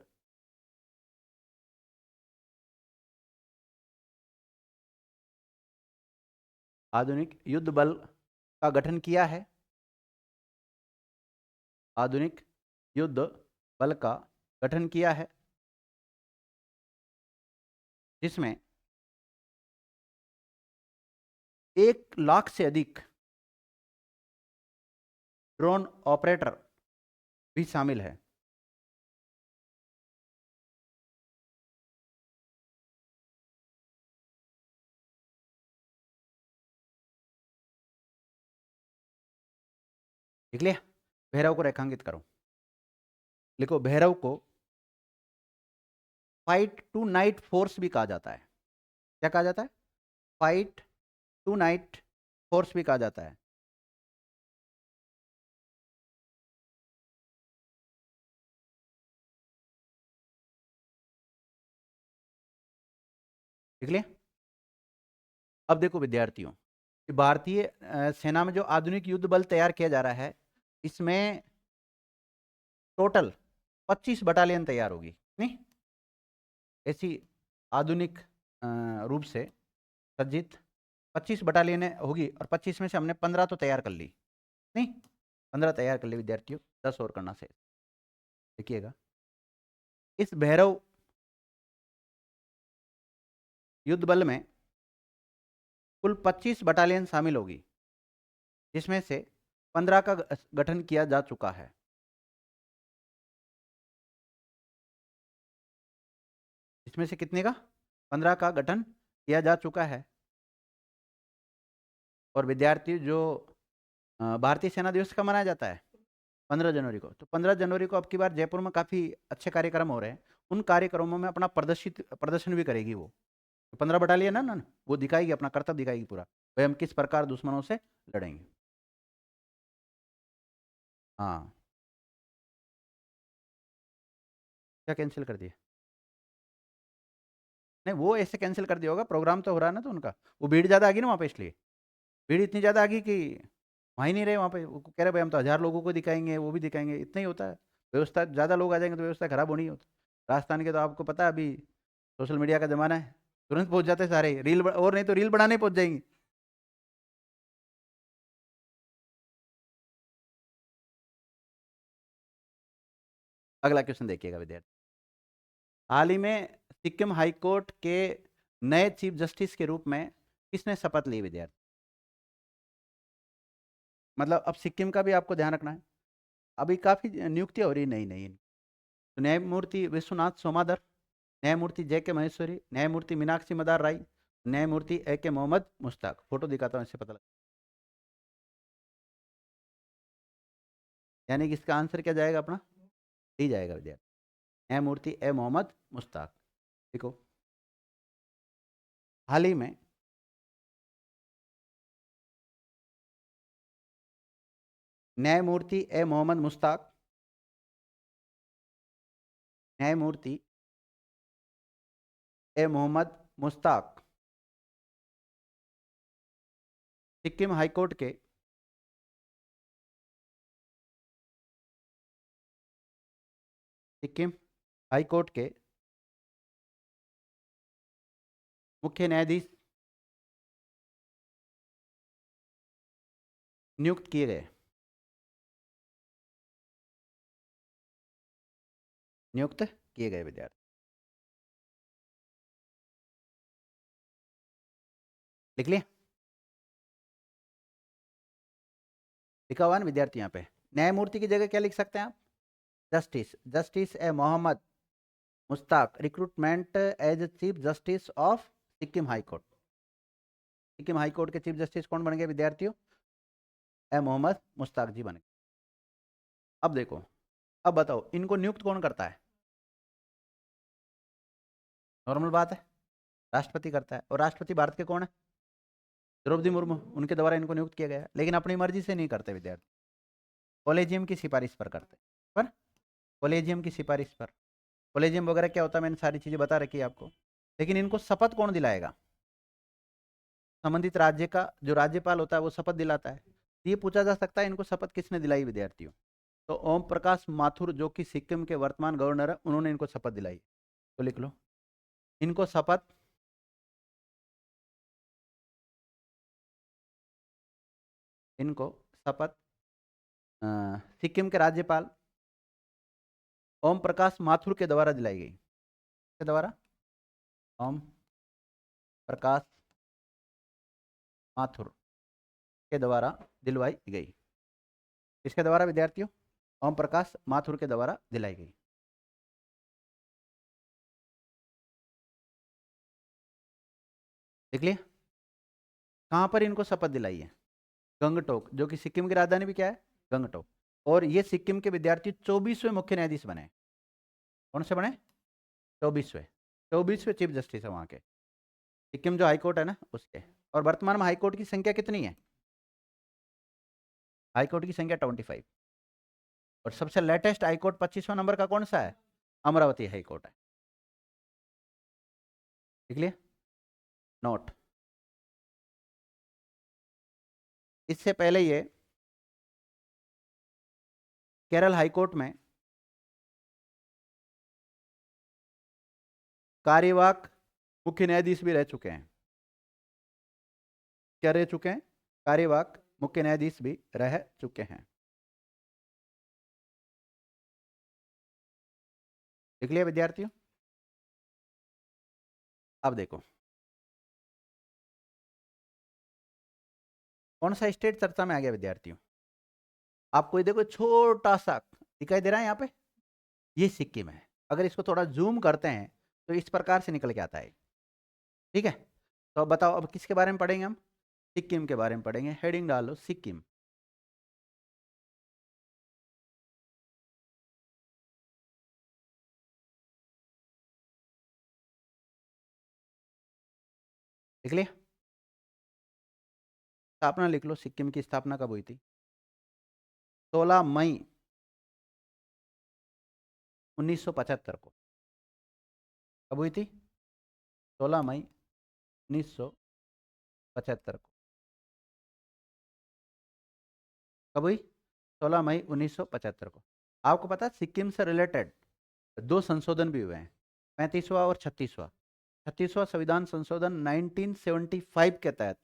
आधुनिक युद्ध बल का गठन किया है। आधुनिक युद्ध बल का गठन किया है, जिसमें 1 लाख से अधिक ड्रोन ऑपरेटर भी शामिल है। लिख लिया? भैरव को रेखांकित करो। लिखो, भैरव को फाइट टू नाइट फोर्स भी कहा जाता है। क्या कहा जाता है? फाइट टू नाइट फोर्स भी कहा जाता है। लिख लिया? अब देखो विद्यार्थियों, कि भारतीय सेना में जो आधुनिक युद्ध बल तैयार किया जा रहा है, इसमें टोटल 25 बटालियन तैयार होगी। नहीं, ऐसी आधुनिक रूप से सज्जित 25 बटालियन होगी, और 25 में से हमने 15 तो तैयार कर ली। नहीं, 15 तैयार कर ली विद्यार्थियों, 10 और करना से। देखिएगा, इस भैरव युद्ध बल में कुल 25 बटालियन शामिल होगी, जिसमें से 15 का गठन किया जा चुका है। इसमें से कितने का? 15 का गठन किया जा चुका है। और विद्यार्थी जो भारतीय सेना दिवस का मनाया जाता है 15 जनवरी को, तो 15 जनवरी को अब की बार जयपुर में काफ़ी अच्छे कार्यक्रम हो रहे हैं। उन कार्यक्रमों में अपना प्रदर्शन भी करेगी वो। तो 15 बटालियन है ना, वो दिखाएगी, अपना कर्तव्य दिखाएगी पूरा, भाई हम किस प्रकार दुश्मनों से लड़ेंगे। हाँ, क्या कैंसिल कर दिया? नहीं, वो ऐसे कैंसिल कर दिया होगा, प्रोग्राम तो हो रहा है ना, तो उनका वो भीड़ ज़्यादा आ गई ना वहाँ पे, इसलिए भीड़ इतनी ज़्यादा आ गई कि वहाँ ही नहीं रहे वहाँ पे। वो कह रहे भाई हम तो 1000 लोगों को दिखाएंगे, वो भी दिखाएंगे, इतना ही होता है। व्यवस्था ज़्यादा लोग आ जाएंगे तो व्यवस्था खराब होनी ही होती। राजस्थान के तो आपको पता है, अभी सोशल मीडिया का ज़माना है, तुरंत पहुँच जाते सारे, और नहीं तो रील बनाने पहुँच जाएंगी। अगला क्वेश्चन देखिएगा विद्यार्थी। हाल ही में सिक्किम हाई कोर्ट के नए चीफ जस्टिस के रूप में किसने शपथ ली विद्यार्थी? मतलब अब सिक्किम का भी आपको ध्यान रखना है, अभी काफ़ी नियुक्तियाँ हो रही नई नई। तो न्यायमूर्ति विश्वनाथ सोमादर, न्यायमूर्ति जे के महेश्वरी, न्यायमूर्ति मीनाक्षी मदार राय, न्यायमूर्ति ए के मोहम्मद मुश्ताक। फोटो दिखाता हूँ, इससे पता लगा। यानी कि इसका आंसर क्या जाएगा अपना? डी जाएगा विद्यार्थी, न्यायमूर्ति ए मोहम्मद मुश्ताक। देखो, हाल ही में न्यायमूर्ति ए मोहम्मद मुश्ताक, न्यायमूर्ति ए मोहम्मद मुश्ताक सिक्किम हाई कोर्ट के सिक्किम हाई कोर्ट के मुख्य न्यायाधीश नियुक्त किए गए, नियुक्त किए गए विद्यार्थी। लिख लिया, लिखा हुआ है ना विद्यार्थी यहाँ पे। न्यायमूर्ति की जगह क्या लिख सकते हैं आप? Justice, justice A Mohammad Mushtaq recruitment as chief justice of Sikkim high court. Sikkim high court के चीफ जस्टिस कौन बन गए विद्यार्थियों? ए मोहम्मद मुश्ताक जी बन गए। अब देखो, अब बताओ इनको नियुक्त कौन करता है? नॉर्मल बात है, राष्ट्रपति करता है। और राष्ट्रपति भारत के कौन है? द्रौपदी मुर्मू, उनके द्वारा इनको नियुक्त किया गया है। लेकिन अपनी मर्जी से नहीं करते विद्यार्थी, कॉलेजियम की सिफारिश पर करते हैं। पर कॉलेजियम की सिफारिश पर, कॉलेजियम वगैरह क्या होता है मैंने सारी चीजें बता रखी है आपको। लेकिन इनको शपथ कौन दिलाएगा? संबंधित राज्य का जो राज्यपाल होता है वो शपथ दिलाता है। ये पूछा जा सकता है इनको शपथ किसने दिलाई विद्यार्थियों? तो ओम प्रकाश माथुर जो कि सिक्किम के वर्तमान गवर्नर है, उन्होंने इनको शपथ दिलाई। तो लिख लो, इनको शपथ इनको शपथ सिक्किम के राज्यपाल ओम प्रकाश माथुर के द्वारा दिलाई गई। के द्वारा? ओम प्रकाश माथुर के द्वारा दिलवाई गई। किसके द्वारा विद्यार्थियों? ओम प्रकाश माथुर के द्वारा दिलाई गई। देख लिया, कहां पर इनको शपथ दिलाई है? गंगटोक, जो कि सिक्किम की राजधानी भी क्या है? गंगटोक। और ये सिक्किम के विद्यार्थी 24वें मुख्य न्यायाधीश बने। कौन से बने? 24वें, 24वें चीफ जस्टिस है वहां के, सिक्किम जो हाईकोर्ट है ना उसके। और वर्तमान में हाईकोर्ट की संख्या कितनी है? हाईकोर्ट की संख्या 25। और सबसे लेटेस्ट हाईकोर्ट 25वां नंबर का कौन सा है? अमरावती हाईकोर्ट है। लिख लिया, नोट। इससे पहले ये केरल हाईकोर्ट में कार्यवाहक मुख्य न्यायाधीश भी रह चुके हैं। क्या रह चुके हैं? कार्यवाहक मुख्य न्यायाधीश भी रह चुके हैं। लिख लिया विद्यार्थियों। अब देखो, कौन सा स्टेट चर्चा में आ गया विद्यार्थियों? आपको ये देखो छोटा सा दिखाई दे रहा है यहाँ पे, ये सिक्किम है। अगर इसको थोड़ा जूम करते हैं तो इस प्रकार से निकल के आता है। ठीक है, तो अब बताओ, अब किसके बारे में पढ़ेंगे हम? सिक्किम के बारे में पढ़ेंगे। हेडिंग डालो सिक्किम। लिख लिया, स्थापना लिख लो। सिक्किम की स्थापना कब हुई थी? 16 मई 1975 को। कब हुई थी? 16 मई 1975 को। कब हुई? 16 मई 1975 को। आपको पता है सिक्किम से रिलेटेड दो संशोधन भी हुए हैं, 35वां और 36वां। 36वां संविधान संशोधन 1975 के तहत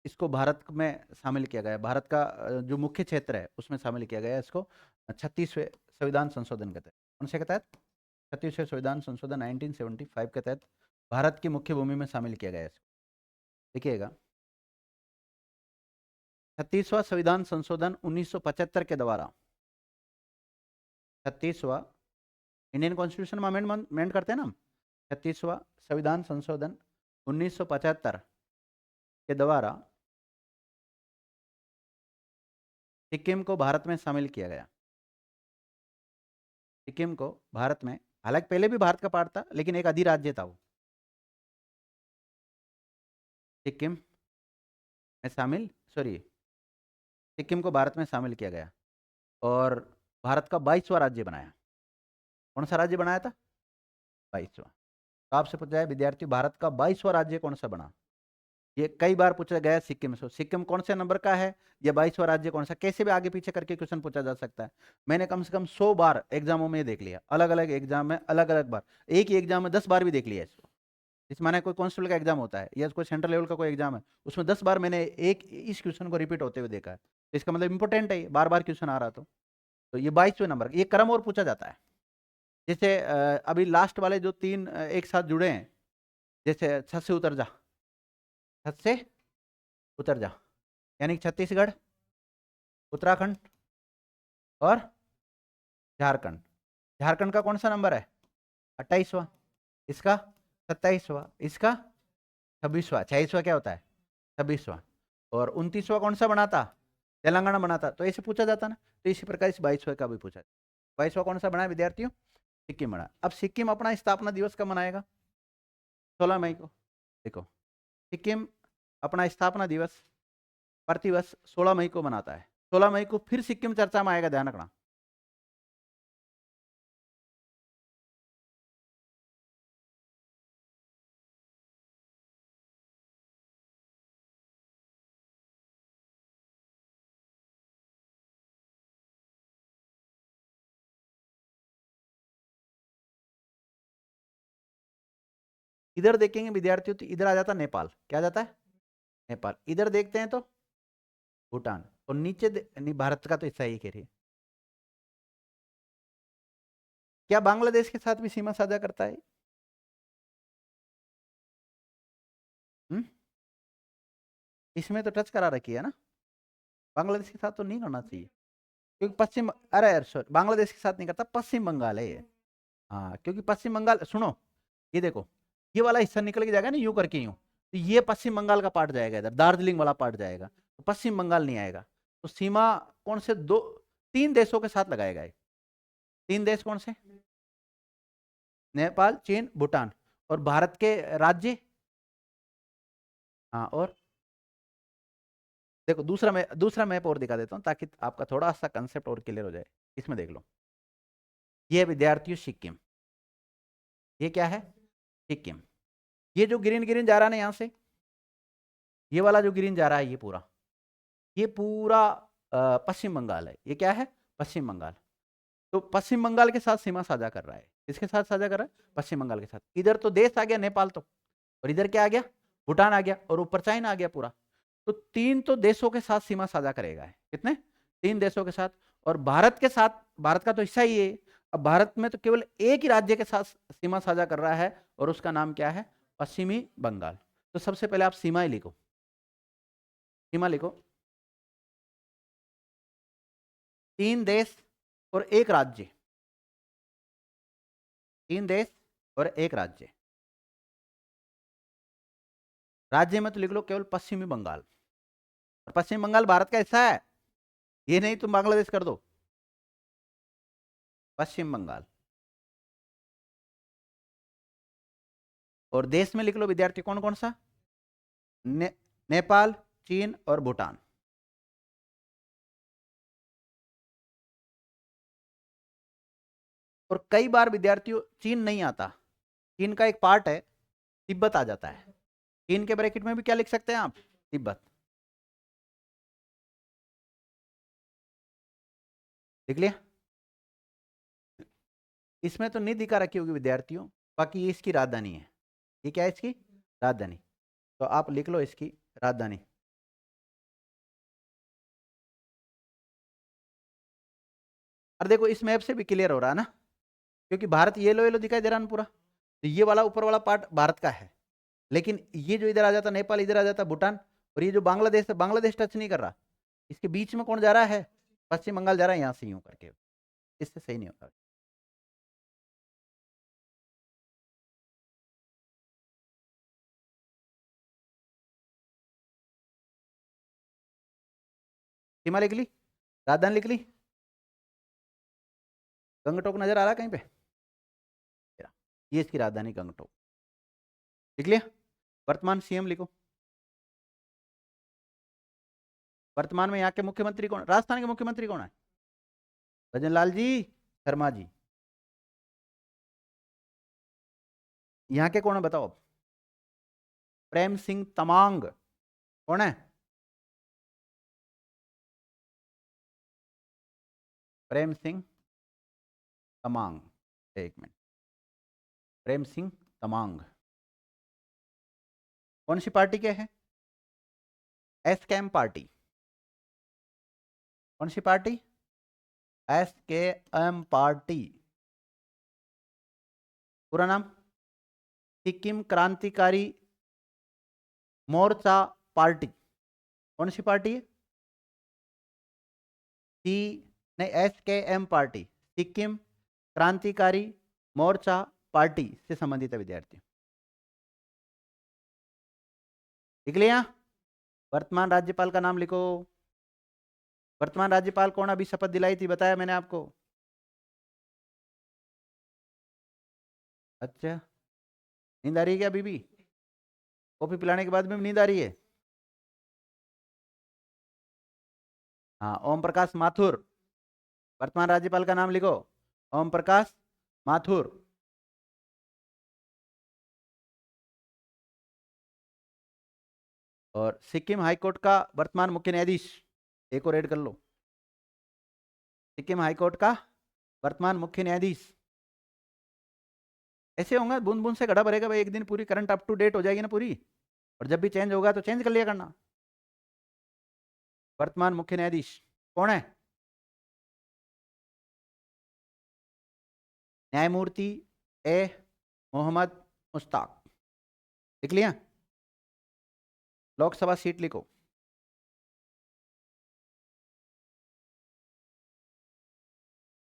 इसको भारत में शामिल किया गया है। भारत का जो मुख्य क्षेत्र है उसमें शामिल किया गया है इसको 36वें संविधान संशोधन के तहत। कौन से के तहत? 36वें संविधान संशोधन 1975 के तहत भारत की मुख्य भूमि में शामिल किया गया है इसको। देखिएगा, 36वां संविधान संशोधन 1975 के द्वारा, 36वां इंडियन कॉन्स्टिट्यूशन में अमेंडमेंट करते हैं ना हम, 36वां संविधान संशोधन 1975 के द्वारा सिक्किम को भारत में शामिल किया गया। सिक्किम को भारत में, हालांकि पहले भी भारत का पार्ट था लेकिन एक अधिराज्य था वो, सिक्किम में शामिल, सॉरी, सिक्किम को भारत में शामिल किया गया और भारत का 22वां राज्य बनाया। कौन सा राज्य बनाया था? 22वां। तो आपसे पूछा जाए विद्यार्थी, भारत का 22वां राज्य कौन सा बना? ये कई बार पूछा गया है सिक्किम से। सिक्किम कौन से नंबर का है, या 22वां राज्य कौन सा, कैसे भी आगे पीछे करके क्वेश्चन पूछा जा सकता है। मैंने कम से कम 100 बार एग्जामों में देख लिया, अलग अलग एग्जाम में अलग अलग बार, एक ही एग्जाम में 10 बार भी देख लिया इसको। इस माने कोई कांस्टेबल का एग्जाम होता है या कोई सेंट्रल लेवल का कोई एग्जाम है, उसमें 10 बार मैंने एक इस क्वेश्चन को रिपीट होते हुए देखा है। तो इसका मतलब इंपॉर्टेंट है, बार बार क्वेश्चन आ रहा तो ये 22वें नंबर, ये क्रम और पूछा जाता है। जैसे अभी लास्ट वाले जो तीन एक साथ जुड़े हैं, जैसे छत से उतर जा, छत से उतर जा, यानी छत्तीसगढ़, उत्तराखंड और झारखंड। झारखंड का कौन सा नंबर है? 28वां। इसका 27वां। इसका 26वां। 26वां क्या होता है? 26वां। और 29वां कौन सा बनाता? तेलंगाना बनाता। तो ऐसे पूछा जाता ना। तो इसी प्रकार इस 22वां का भी पूछा। 22वां कौन सा बना विद्यार्थियों? सिक्किम बना। अब सिक्किम अपना स्थापना दिवस कब मनाएगा? 16 मई को। देखो, सिक्किम अपना स्थापना दिवस प्रतिवर्ष 16 मई को मनाता है। 16 मई को फिर सिक्किम चर्चा में आएगा, ध्यान रखना। इधर देखेंगे विद्यार्थियों तो इधर आ जाता नेपाल। क्या आ जाता है? नेपाल। इधर देखते हैं तो भूटान। और नीचे नहीं, भारत का तो हिस्सा ही कह रही है। क्या बांग्लादेश के साथ भी सीमा साझा करता है? हुँ? इसमें तो टच करा रखी है ना। बांग्लादेश के साथ तो नहीं करना चाहिए, क्योंकि पश्चिम, अरे यार सॉरी, बांग्लादेश के साथ नहीं करता, पश्चिम बंगाल है ये। हाँ, क्योंकि पश्चिम बंगाल, सुनो, ये देखो, ये वाला हिस्सा निकल के जाएगा ना यूं करके, यूं तो ये पश्चिम बंगाल का पार्ट जाएगा, इधर दार्जिलिंग वाला पार्ट जाएगा, तो पश्चिम बंगाल नहीं आएगा। तो सीमा कौन से दो, तीन देशों के साथ लगाएगा ये। तीन देश कौन से? नेपाल, चीन, भूटान। और भारत के राज्य। हाँ, और देखो, दूसरा मैप और दिखा देता हूँ ताकि आपका थोड़ा सा कंसेप्ट और क्लियर हो जाए। इसमें देख लो, ये विद्यार्थियों सिक्किम। ये क्या है? सिक्किम। ये जो ग्रीन ग्रीन जा रहा है ना यहाँ से, ये वाला जो ग्रीन जा रहा है, ये पूरा पश्चिम बंगाल है। ये क्या है? पश्चिम बंगाल। तो पश्चिम बंगाल के साथ सीमा साझा कर रहा है। किसके साथ साझा कर रहा है? पश्चिम बंगाल के साथ। इधर तो देश आ गया नेपाल, तो और इधर क्या आ गया? भूटान आ गया, और ऊपर चाइना आ गया पूरा। तो तीन तो देशों के साथ सीमा साझा करेगा है। कितने? तीन देशों के साथ। और भारत के साथ, भारत का तो हिस्सा ही है। अब भारत में तो केवल एक ही राज्य के साथ सीमा साझा कर रहा है, और उसका नाम क्या है? पश्चिमी बंगाल। तो सबसे पहले आप सीमा ही लिखो, सीमा लिखो। तीन देश और एक राज्य। तीन देश और एक राज्य। राज्य में तो लिख लो केवल पश्चिमी बंगाल। और पश्चिम बंगाल भारत का हिस्सा है, ये नहीं तुम बांग्लादेश कर दो। पश्चिम बंगाल। और देश में लिख लो विद्यार्थी कौन कौन सा? नेपाल, चीन और भूटान। और कई बार विद्यार्थियों चीन नहीं आता, चीन का एक पार्ट है, तिब्बत आ जाता है। चीन के ब्रैकेट में भी क्या लिख सकते हैं आप? तिब्बत। लिख लिया? इसमें तो नहीं दिखा रखी होगी विद्यार्थियों, बाकी ये इसकी राजधानी है। ये क्या है? इसकी राजधानी। तो आप लिख लो इसकी राजधानी। और देखो, इस मैप से भी क्लियर हो रहा है ना, क्योंकि भारत येलो येलो दिखाई दे रहा है ना पूरा, तो ये वाला ऊपर वाला पार्ट भारत का है। लेकिन ये जो इधर आ जाता नेपाल, इधर आ जाता भूटान, और ये जो बांग्लादेश है, बांग्लादेश टच नहीं कर रहा। इसके बीच में कौन जा रहा है? पश्चिम बंगाल जा रहा है यहाँ से यूं करके। इससे सही नहीं होता। सीमा लिख ली, राजधानी लिख ली। गंगटोक नजर आ रहा है कहीं पे? ये इसकी राजधानी गंगटोक। लिख लिया? वर्तमान सीएम लिखो। वर्तमान में यहाँ के मुख्यमंत्री कौन? राजस्थान के मुख्यमंत्री कौन है? भजन लाल जी शर्मा जी। यहाँ के कौन है बताओ? प्रेम सिंह तमांग। कौन है? प्रेम सिंह तमांग। एक मिनट, प्रेम सिंह तमांग कौन सी पार्टी के हैं? S KM party. कौन सी पार्टी? SKM party. पूरा नाम सिक्किम क्रांतिकारी मोर्चा पार्टी। कौन सी पार्टी है? सी नहीं, SKM पार्टी, सिक्किम क्रांतिकारी मोर्चा पार्टी से संबंधित है विद्यार्थी। लिख लिया? वर्तमान राज्यपाल का नाम लिखो। वर्तमान राज्यपाल कौन अभी शपथ दिलाई थी, बताया मैंने आपको। अच्छा, नींद आ रही है क्या अभी भी? कॉफी पिलाने के बाद भी नींद आ रही है? हाँ, ओम प्रकाश माथुर। वर्तमान राज्यपाल का नाम लिखो, ओम प्रकाश माथुर। और सिक्किम हाईकोर्ट का वर्तमान मुख्य न्यायाधीश, एक और ऐड कर लो। सिक्किम हाईकोर्ट का वर्तमान मुख्य न्यायाधीश। ऐसे होगा, बूंद बूंद से घड़ा भरेगा भाई, एक दिन पूरी करंट अप टू डेट हो जाएगी ना पूरी। और जब भी चेंज होगा तो चेंज कर लिया करना। वर्तमान मुख्य न्यायाधीश कौन है? न्यायमूर्ति ए मोहम्मद मुश्ताक। लिख लिया? लोकसभा सीट लिखो।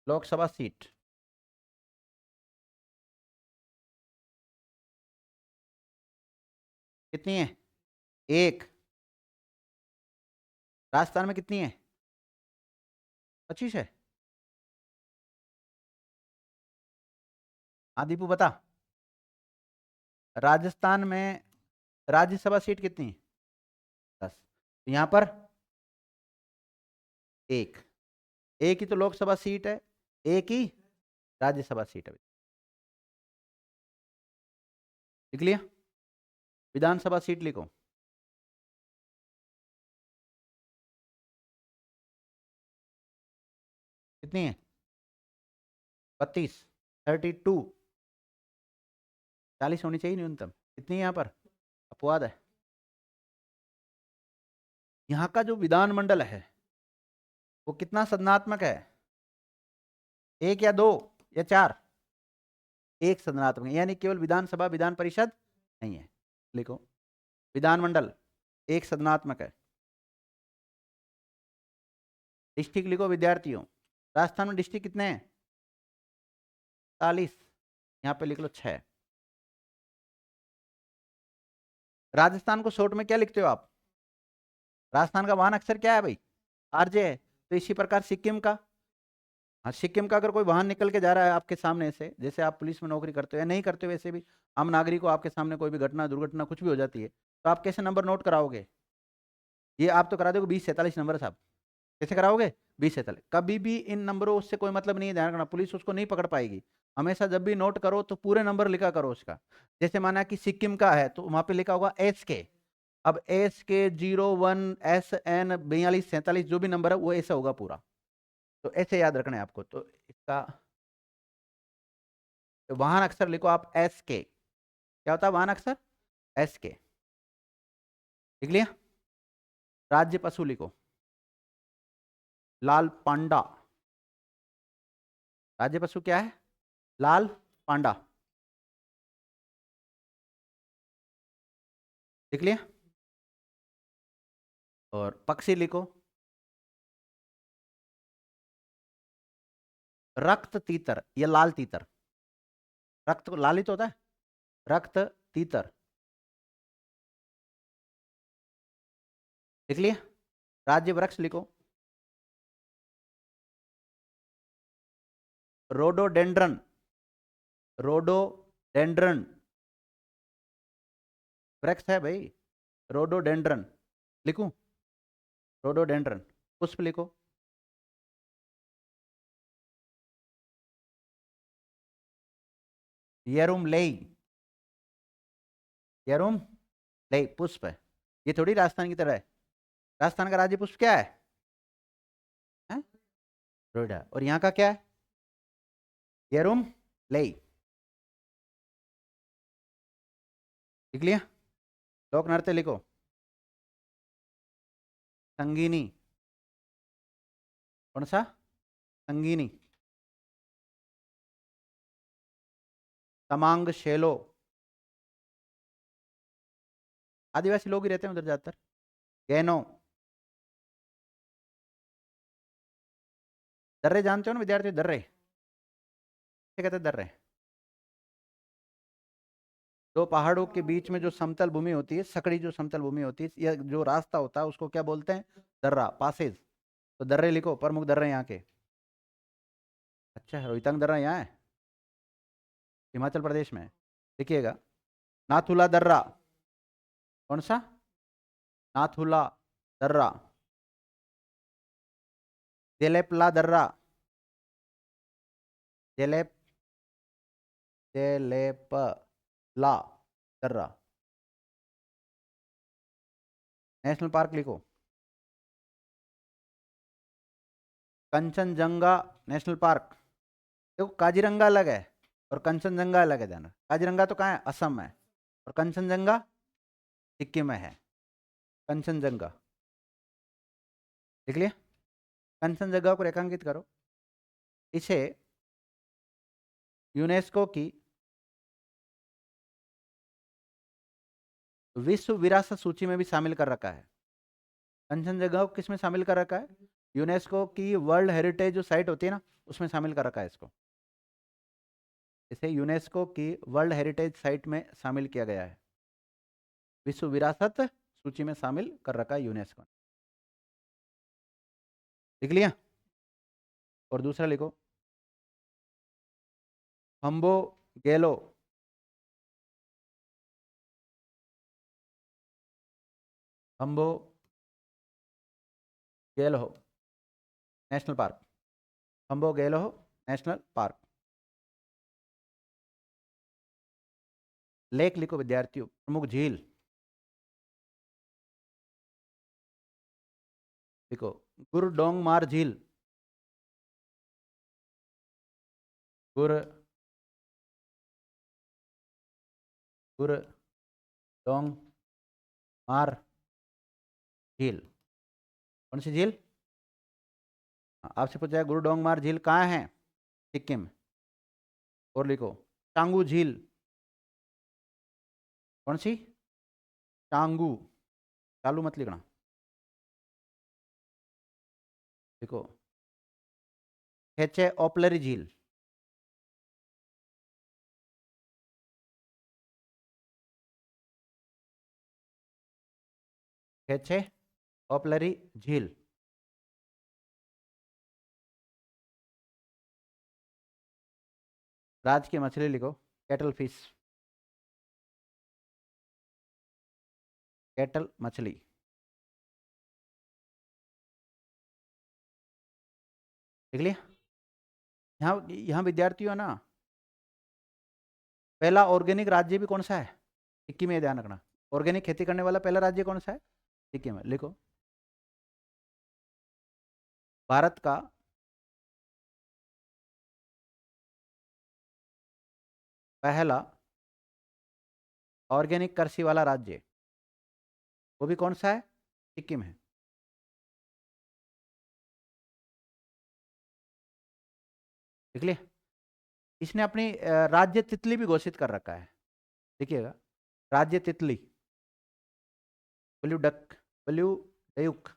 लोकसभा सीट कितनी है? एक। राजस्थान में कितनी है? 25 है। हाँ दीपू बता। राजस्थान में राज्यसभा सीट कितनी है? 10। यहाँ पर एक। एक ही तो लोकसभा सीट है, एक ही राज्यसभा सीट है। लिख लिया? विधानसभा सीट लिखो। कितनी है? 32। 32। 40 होनी चाहिए न्यूनतम। कितनी है यहाँ पर? अपवाद है। यहाँ का जो विधानमंडल है वो कितना सदनात्मक है? एक या दो या चार? एक सदनात्मक है, यानी केवल विधानसभा विधान परिषद नहीं है। लिखो, विधानमंडल एक सदनात्मक है। डिस्ट्रिक्ट लिखो विद्यार्थियों। राजस्थान में डिस्ट्रिक्ट कितने हैं? 40। यहाँ पे लिख लो 6। राजस्थान को शॉर्ट में क्या लिखते हो आप? राजस्थान का वाहन अक्षर क्या है भाई? RJ है। तो इसी प्रकार सिक्किम का, हाँ सिक्किम का अगर कोई वाहन निकल के जा रहा है आपके सामने से, जैसे आप पुलिस में नौकरी करते हो या नहीं करते हो, वैसे भी आम नागरिक को आपके सामने कोई भी घटना दुर्घटना कुछ भी हो जाती है, तो आप कैसे नंबर नोट कराओगे? ये आप तो करा दोगे 2047 नंबर साहब। कैसे कराओगे? 2047। कभी भी इन नंबरों से कोई मतलब नहीं है, ध्यान रखना, पुलिस उसको नहीं पकड़ पाएगी। हमेशा जब भी नोट करो तो पूरे नंबर लिखा करो उसका। जैसे माना कि सिक्किम का है तो वहां पे लिखा होगा SK। अब SK 01 SN 42 47 जो भी नंबर है वो ऐसा होगा पूरा। तो ऐसे याद रखना है आपको। तो इसका वाहन अक्षर लिखो आप SK। क्या होता है वाहन अक्षर? SK। लिख लिया? राज्य पशु लिखो, लाल पांडा। राज्य पशु क्या है? लाल पांडा। लिख लिया? और पक्षी लिखो, रक्त तीतर या लाल तीतर। रक्त को लाल ही तो होता है, रक्त तीतर। लिख लिया? राज्य वृक्ष लिखो, रोडोडेंड्रन। रोडोडेंड्रन वृक्ष है भाई, रोडोडेंड्रन। लिखूं? रोडोडेंड्रन। पुष्प लिखो, यरुम लेई। यरुम लेई पुष्प है। ये थोड़ी राजस्थान की तरह है। राजस्थान का राज्य पुष्प क्या है? रोडा। और यहाँ का क्या है? यरुम लेई। लिख लिया? लोक नृत्य लिखो, संगीनी। कौन सा? संगीनी, तमांग, शेलो, आदिवासी लोग ही रहते हैं उधर ज्यादातर। गैनो, दर्रे जानते हो ना विद्यार्थी? दर्रे क्या कहते हैं? दर्रे दो पहाड़ों के बीच में जो समतल भूमि होती है, सकड़ी जो समतल भूमि होती है, या जो रास्ता होता है उसको क्या बोलते हैं? दर्रा, पासेज। तो दर्रे लिखो, प्रमुख दर्रे यहाँ के। अच्छा, रोहतांग दर्रा यहाँ है, हिमाचल प्रदेश में। लिखिएगा, नाथुला दर्रा। कौन सा? नाथुला दर्रा। जेलेपला दर्रा, जेलेप जेलेपला दर्रा। नेशनल पार्क लिखो, कंचनजंगा नेशनल पार्क। देखो, काजीरंगा अलग है और कंचनजंगा अलग है, ध्यान। काजीरंगा तो कहाँ है? असम में। और कंचनजंगा सिक्किम में है। कंचनजंगा लिख लिया? कंचनजंगा को रेखांकित करो। इसे यूनेस्को की विश्व विरासत सूची में भी शामिल कर रखा है। कंचनजंगा को किस में शामिल कर रखा है? यूनेस्को की वर्ल्ड हेरिटेज जो साइट होती है ना, उसमें शामिल कर रखा है इसको। इसे यूनेस्को की वर्ल्ड हेरिटेज साइट में शामिल किया गया है, विश्व विरासत सूची में शामिल कर रखा है यूनेस्को। लिख लिया? और दूसरा लिखो, हम्बो गेलो। हम्बो गेलो नेशनल पार्क। हम्बो गेलो नेशनल पार्क। लेक लिखो विद्यार्थियों, प्रमुख झील लिखो, गुरडोंगमार झील। गुर गुरडोंगमार झील। कौन सी झील? आपसे पूछा है गुरडोंगमार झील कहाँ है? सिक्किम। और लिखो, टांगू झील। कौन सी? टांगू, चालू मत लिखना। देखो, खेचे ओपलरी झील। खेचे ओपलरी झील। राज की मछली लिखो, कैटल फिश। कैटल मछली। देख लिया? यहाँ यहाँ विद्यार्थियों ना, पहला ऑर्गेनिक राज्य भी कौन सा है? सिक्किम में, ध्यान रखना। ऑर्गेनिक खेती करने वाला पहला राज्य कौन सा है? सिक्किम है। लिखो, भारत का पहला ऑर्गेनिक कृषि वाला राज्य, वो भी कौन सा है? सिक्किम है। देख लिया? इसने अपनी राज्य तितली भी घोषित कर रखा है। देखिएगा, राज्य तितली, blue duck, blue Duke,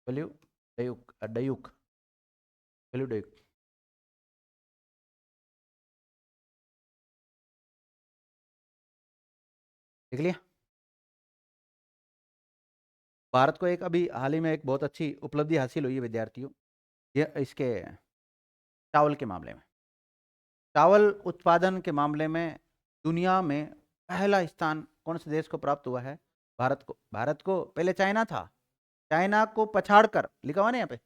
blue Duke, Duke, blue Duke. देख लिया? भारत को एक अभी हाल ही में एक बहुत अच्छी उपलब्धि हासिल हुई है विद्यार्थियों, ये इसके चावल के मामले में। चावल उत्पादन के मामले में दुनिया में पहला स्थान कौन से देश को प्राप्त हुआ है? भारत को। भारत को पहले चाइना था, चाइना को पछाड़कर, लिखा हुआ ना यहाँ पे,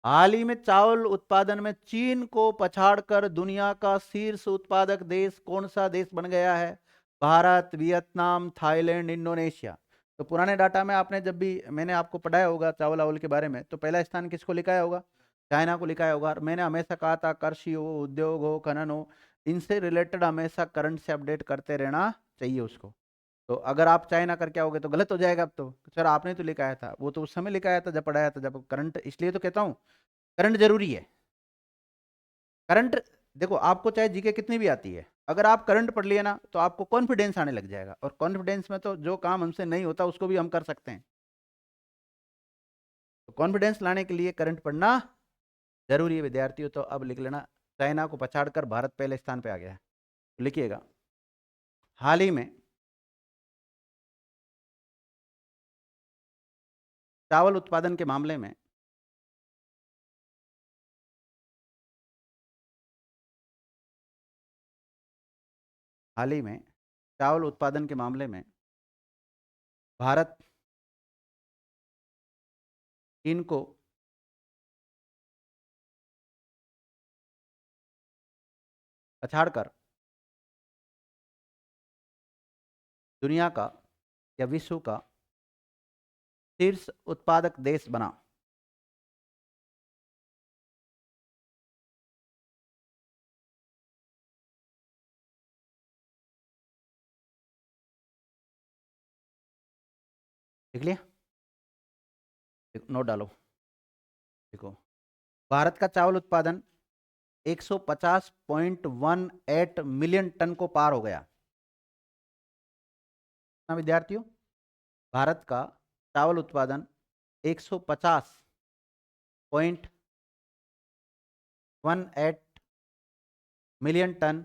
हाल ही में चावल उत्पादन में चीन को पछाड़कर दुनिया का शीर्ष उत्पादक देश कौन सा देश बन गया है? Bharat, Vietnam, Thailand, Indonesia. तो पुराने डाटा में आपने जब भी मैंने आपको पढ़ाया होगा चावल आवल के बारे में, तो पहला स्थान किसको लिखाया होगा? चाइना को लिखाया होगा। और मैंने हमेशा कहा था, कृषि हो, उद्योग हो, खनन हो, इनसे रिलेटेड हमेशा करंट से अपडेट करते रहना चाहिए उसको। तो अगर आप चाइना करके आओगे तो गलत हो जाएगा। अब तो सर आपने तो लिखा आया था, वो तो उस समय लिखा आया था जब पढ़ाया था, जब करंट, इसलिए तो कहता हूँ करंट जरूरी है। करंट देखो, आपको चाहे जीके कितनी भी आती है, अगर आप करंट पढ़ लिए ना तो आपको कॉन्फिडेंस आने लग जाएगा, और कॉन्फिडेंस में तो जो काम हमसे नहीं होता उसको भी हम कर सकते हैं। तो कॉन्फिडेंस लाने के लिए करंट पढ़ना जरूरी है विद्यार्थियों। तो अब लिख लेना, चाइना को पछाड़कर भारत पहले स्थान पे आ गया है। तो लिखिएगा, हाल ही में चावल उत्पादन के मामले में हाल ही में चावल उत्पादन के मामले में भारत चीन को पछाड़कर दुनिया का या विश्व का शीर्ष उत्पादक देश बना। लिख लिया? नोट डालो। देखो, भारत का चावल उत्पादन 150.18 मिलियन टन को पार हो गया ना विद्यार्थियों। भारत का चावल उत्पादन 150.18 मिलियन टन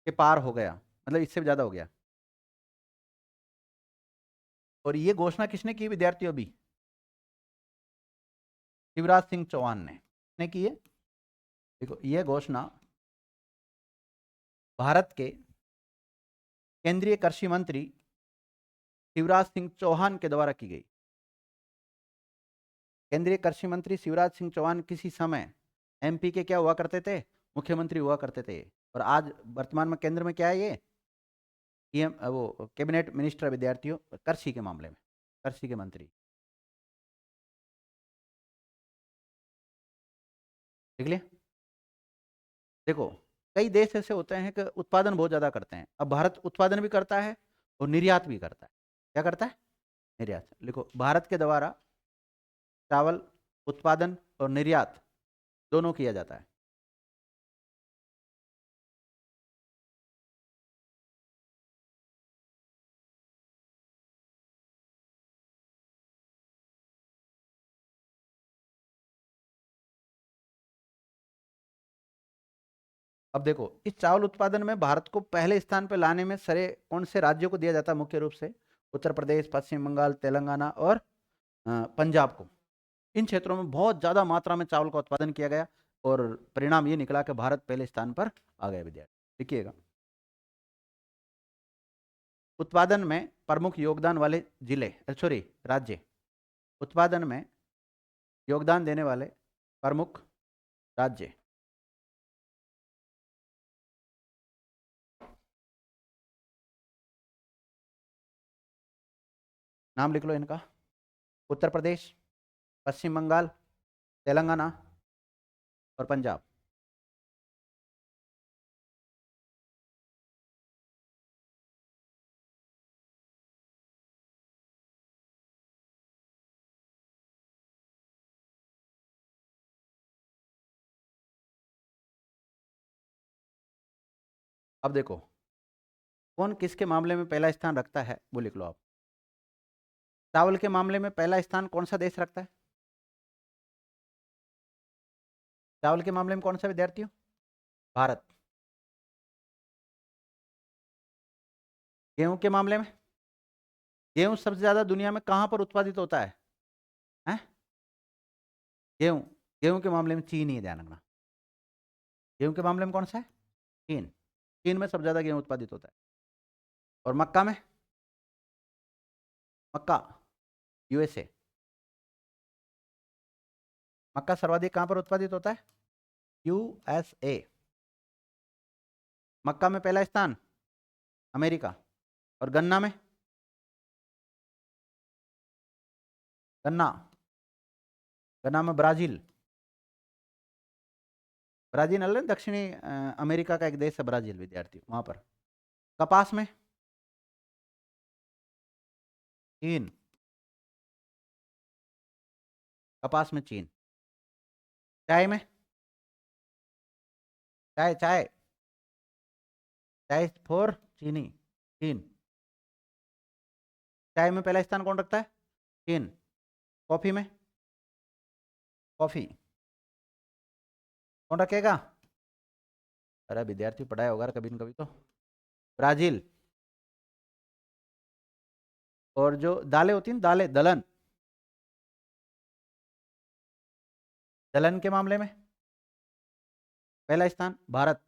के पार हो गया, मतलब इससे भी ज्यादा हो गया। और ये घोषणा किसने की विद्यार्थियों? अभी शिवराज सिंह चौहान ने की है। देखो, ये घोषणा भारत के केंद्रीय कृषि मंत्री शिवराज सिंह चौहान के द्वारा की गई। केंद्रीय कृषि मंत्री शिवराज सिंह चौहान किसी समय एमपी के क्या हुआ करते थे? मुख्यमंत्री हुआ करते थे। और आज वर्तमान में केंद्र में क्या है? ये पीएम, वो कैबिनेट मिनिस्टर विद्यार्थियों, कृषि के मामले में, कृषि के मंत्री। ठीक लिया? देखो, कई देश ऐसे होते हैं कि उत्पादन बहुत ज्यादा करते हैं। अब भारत उत्पादन भी करता है और निर्यात भी करता है। क्या करता है? निर्यात। लिखो, भारत के द्वारा चावल उत्पादन और निर्यात दोनों किया जाता है। अब देखो, इस चावल उत्पादन में भारत को पहले स्थान पर लाने में सरे कौन से राज्यों को दिया जाता है? मुख्य रूप से उत्तर प्रदेश, पश्चिम बंगाल, तेलंगाना और पंजाब को। इन क्षेत्रों में बहुत ज्यादा मात्रा में चावल का उत्पादन किया गया, और परिणाम ये निकला कि भारत पहले स्थान पर आ गया विद्यार्थी। लिखिएगा, उत्पादन में प्रमुख योगदान वाले जिले, सॉरी राज्य, उत्पादन में योगदान देने वाले प्रमुख राज्य। नाम लिख लो इनका, उत्तर प्रदेश, पश्चिम बंगाल, तेलंगाना और पंजाब। अब देखो, कौन किसके मामले में पहला स्थान रखता है वो लिख लो आप। चावल के मामले में पहला स्थान कौन सा देश रखता है? चावल के मामले में कौन सा विद्यार्थियों? भारत। गेहूं के मामले में? गेहूं सबसे ज्यादा दुनिया में कहां पर उत्पादित होता है? हैं? गेहूं, गेहूं के मामले में चीन ही है, ध्यान रखना। गेहूं के मामले में कौन सा है? चीन। चीन में सबसे ज्यादा गेहूं उत्पादित होता है। और मक्का में? मक्का, यूएसए। मक्का सर्वाधिक कहां पर उत्पादित होता है? यूएसए। मक्का में पहला स्थान अमेरिका। और गन्ना में? गन्ना, गन्ना में ब्राजील। ब्राजील दक्षिणी अमेरिका का एक देश है ब्राजील विद्यार्थी, वहां पर कपास में चीन, कपास में चीन। चाय में, चाय चाय चाय फोर चीनी, चीन। चाय में पहला स्थान कौन रखता है? चीन। कॉफी में, कॉफी कौन रखेगा? अरे विद्यार्थी पढ़ाया होगा कभी न कभी तो। ब्राजील। और जो दालें होती हैं, दालें, दलहन, दलहन के मामले में पहला स्थान भारत,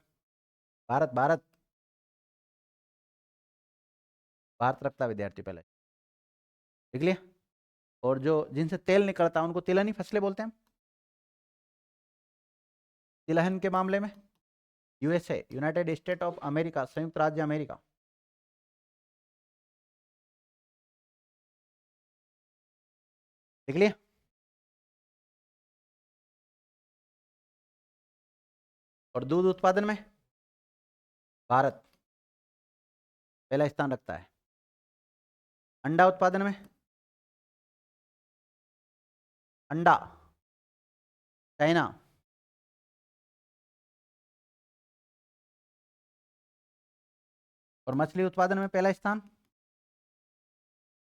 भारत भारत भारत रखता है विद्यार्थी पहले। देख लिया। और जो जिनसे तेल निकलता है उनको तिलहनी फसलें बोलते हैं। तिलहन के मामले में USA, United state of America, संयुक्त राज्य अमेरिका। देख लिया। और दूध उत्पादन में भारत पहला स्थान रखता है। अंडा उत्पादन में, अंडा चाइना। और मछली उत्पादन में पहला स्थान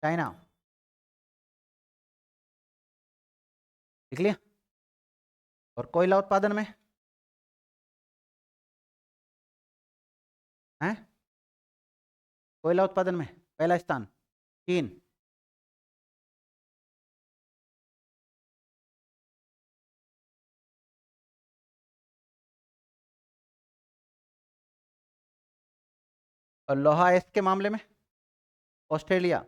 चाइना। देख लिया। और कोयला उत्पादन में है, कोयला उत्पादन में पहला स्थान चीन। और लोहा एस के मामले में ऑस्ट्रेलिया।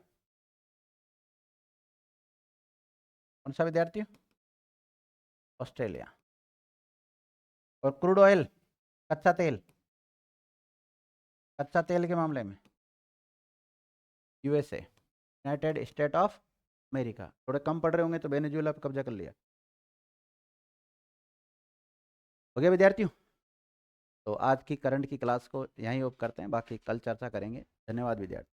कौन सा विद्यार्थी? ऑस्ट्रेलिया। और क्रूड ऑयल, कच्चा तेल, कच्चा तेल के मामले में USA, United state of America. थोड़े कम पढ़ रहे होंगे तो वेनेजुएला पे कब्जा कर लिया। हो गया विद्यार्थियों? तो आज की करंट की क्लास को यहीं ऑफ करते हैं, बाकी कल चर्चा करेंगे। धन्यवाद विद्यार्थी।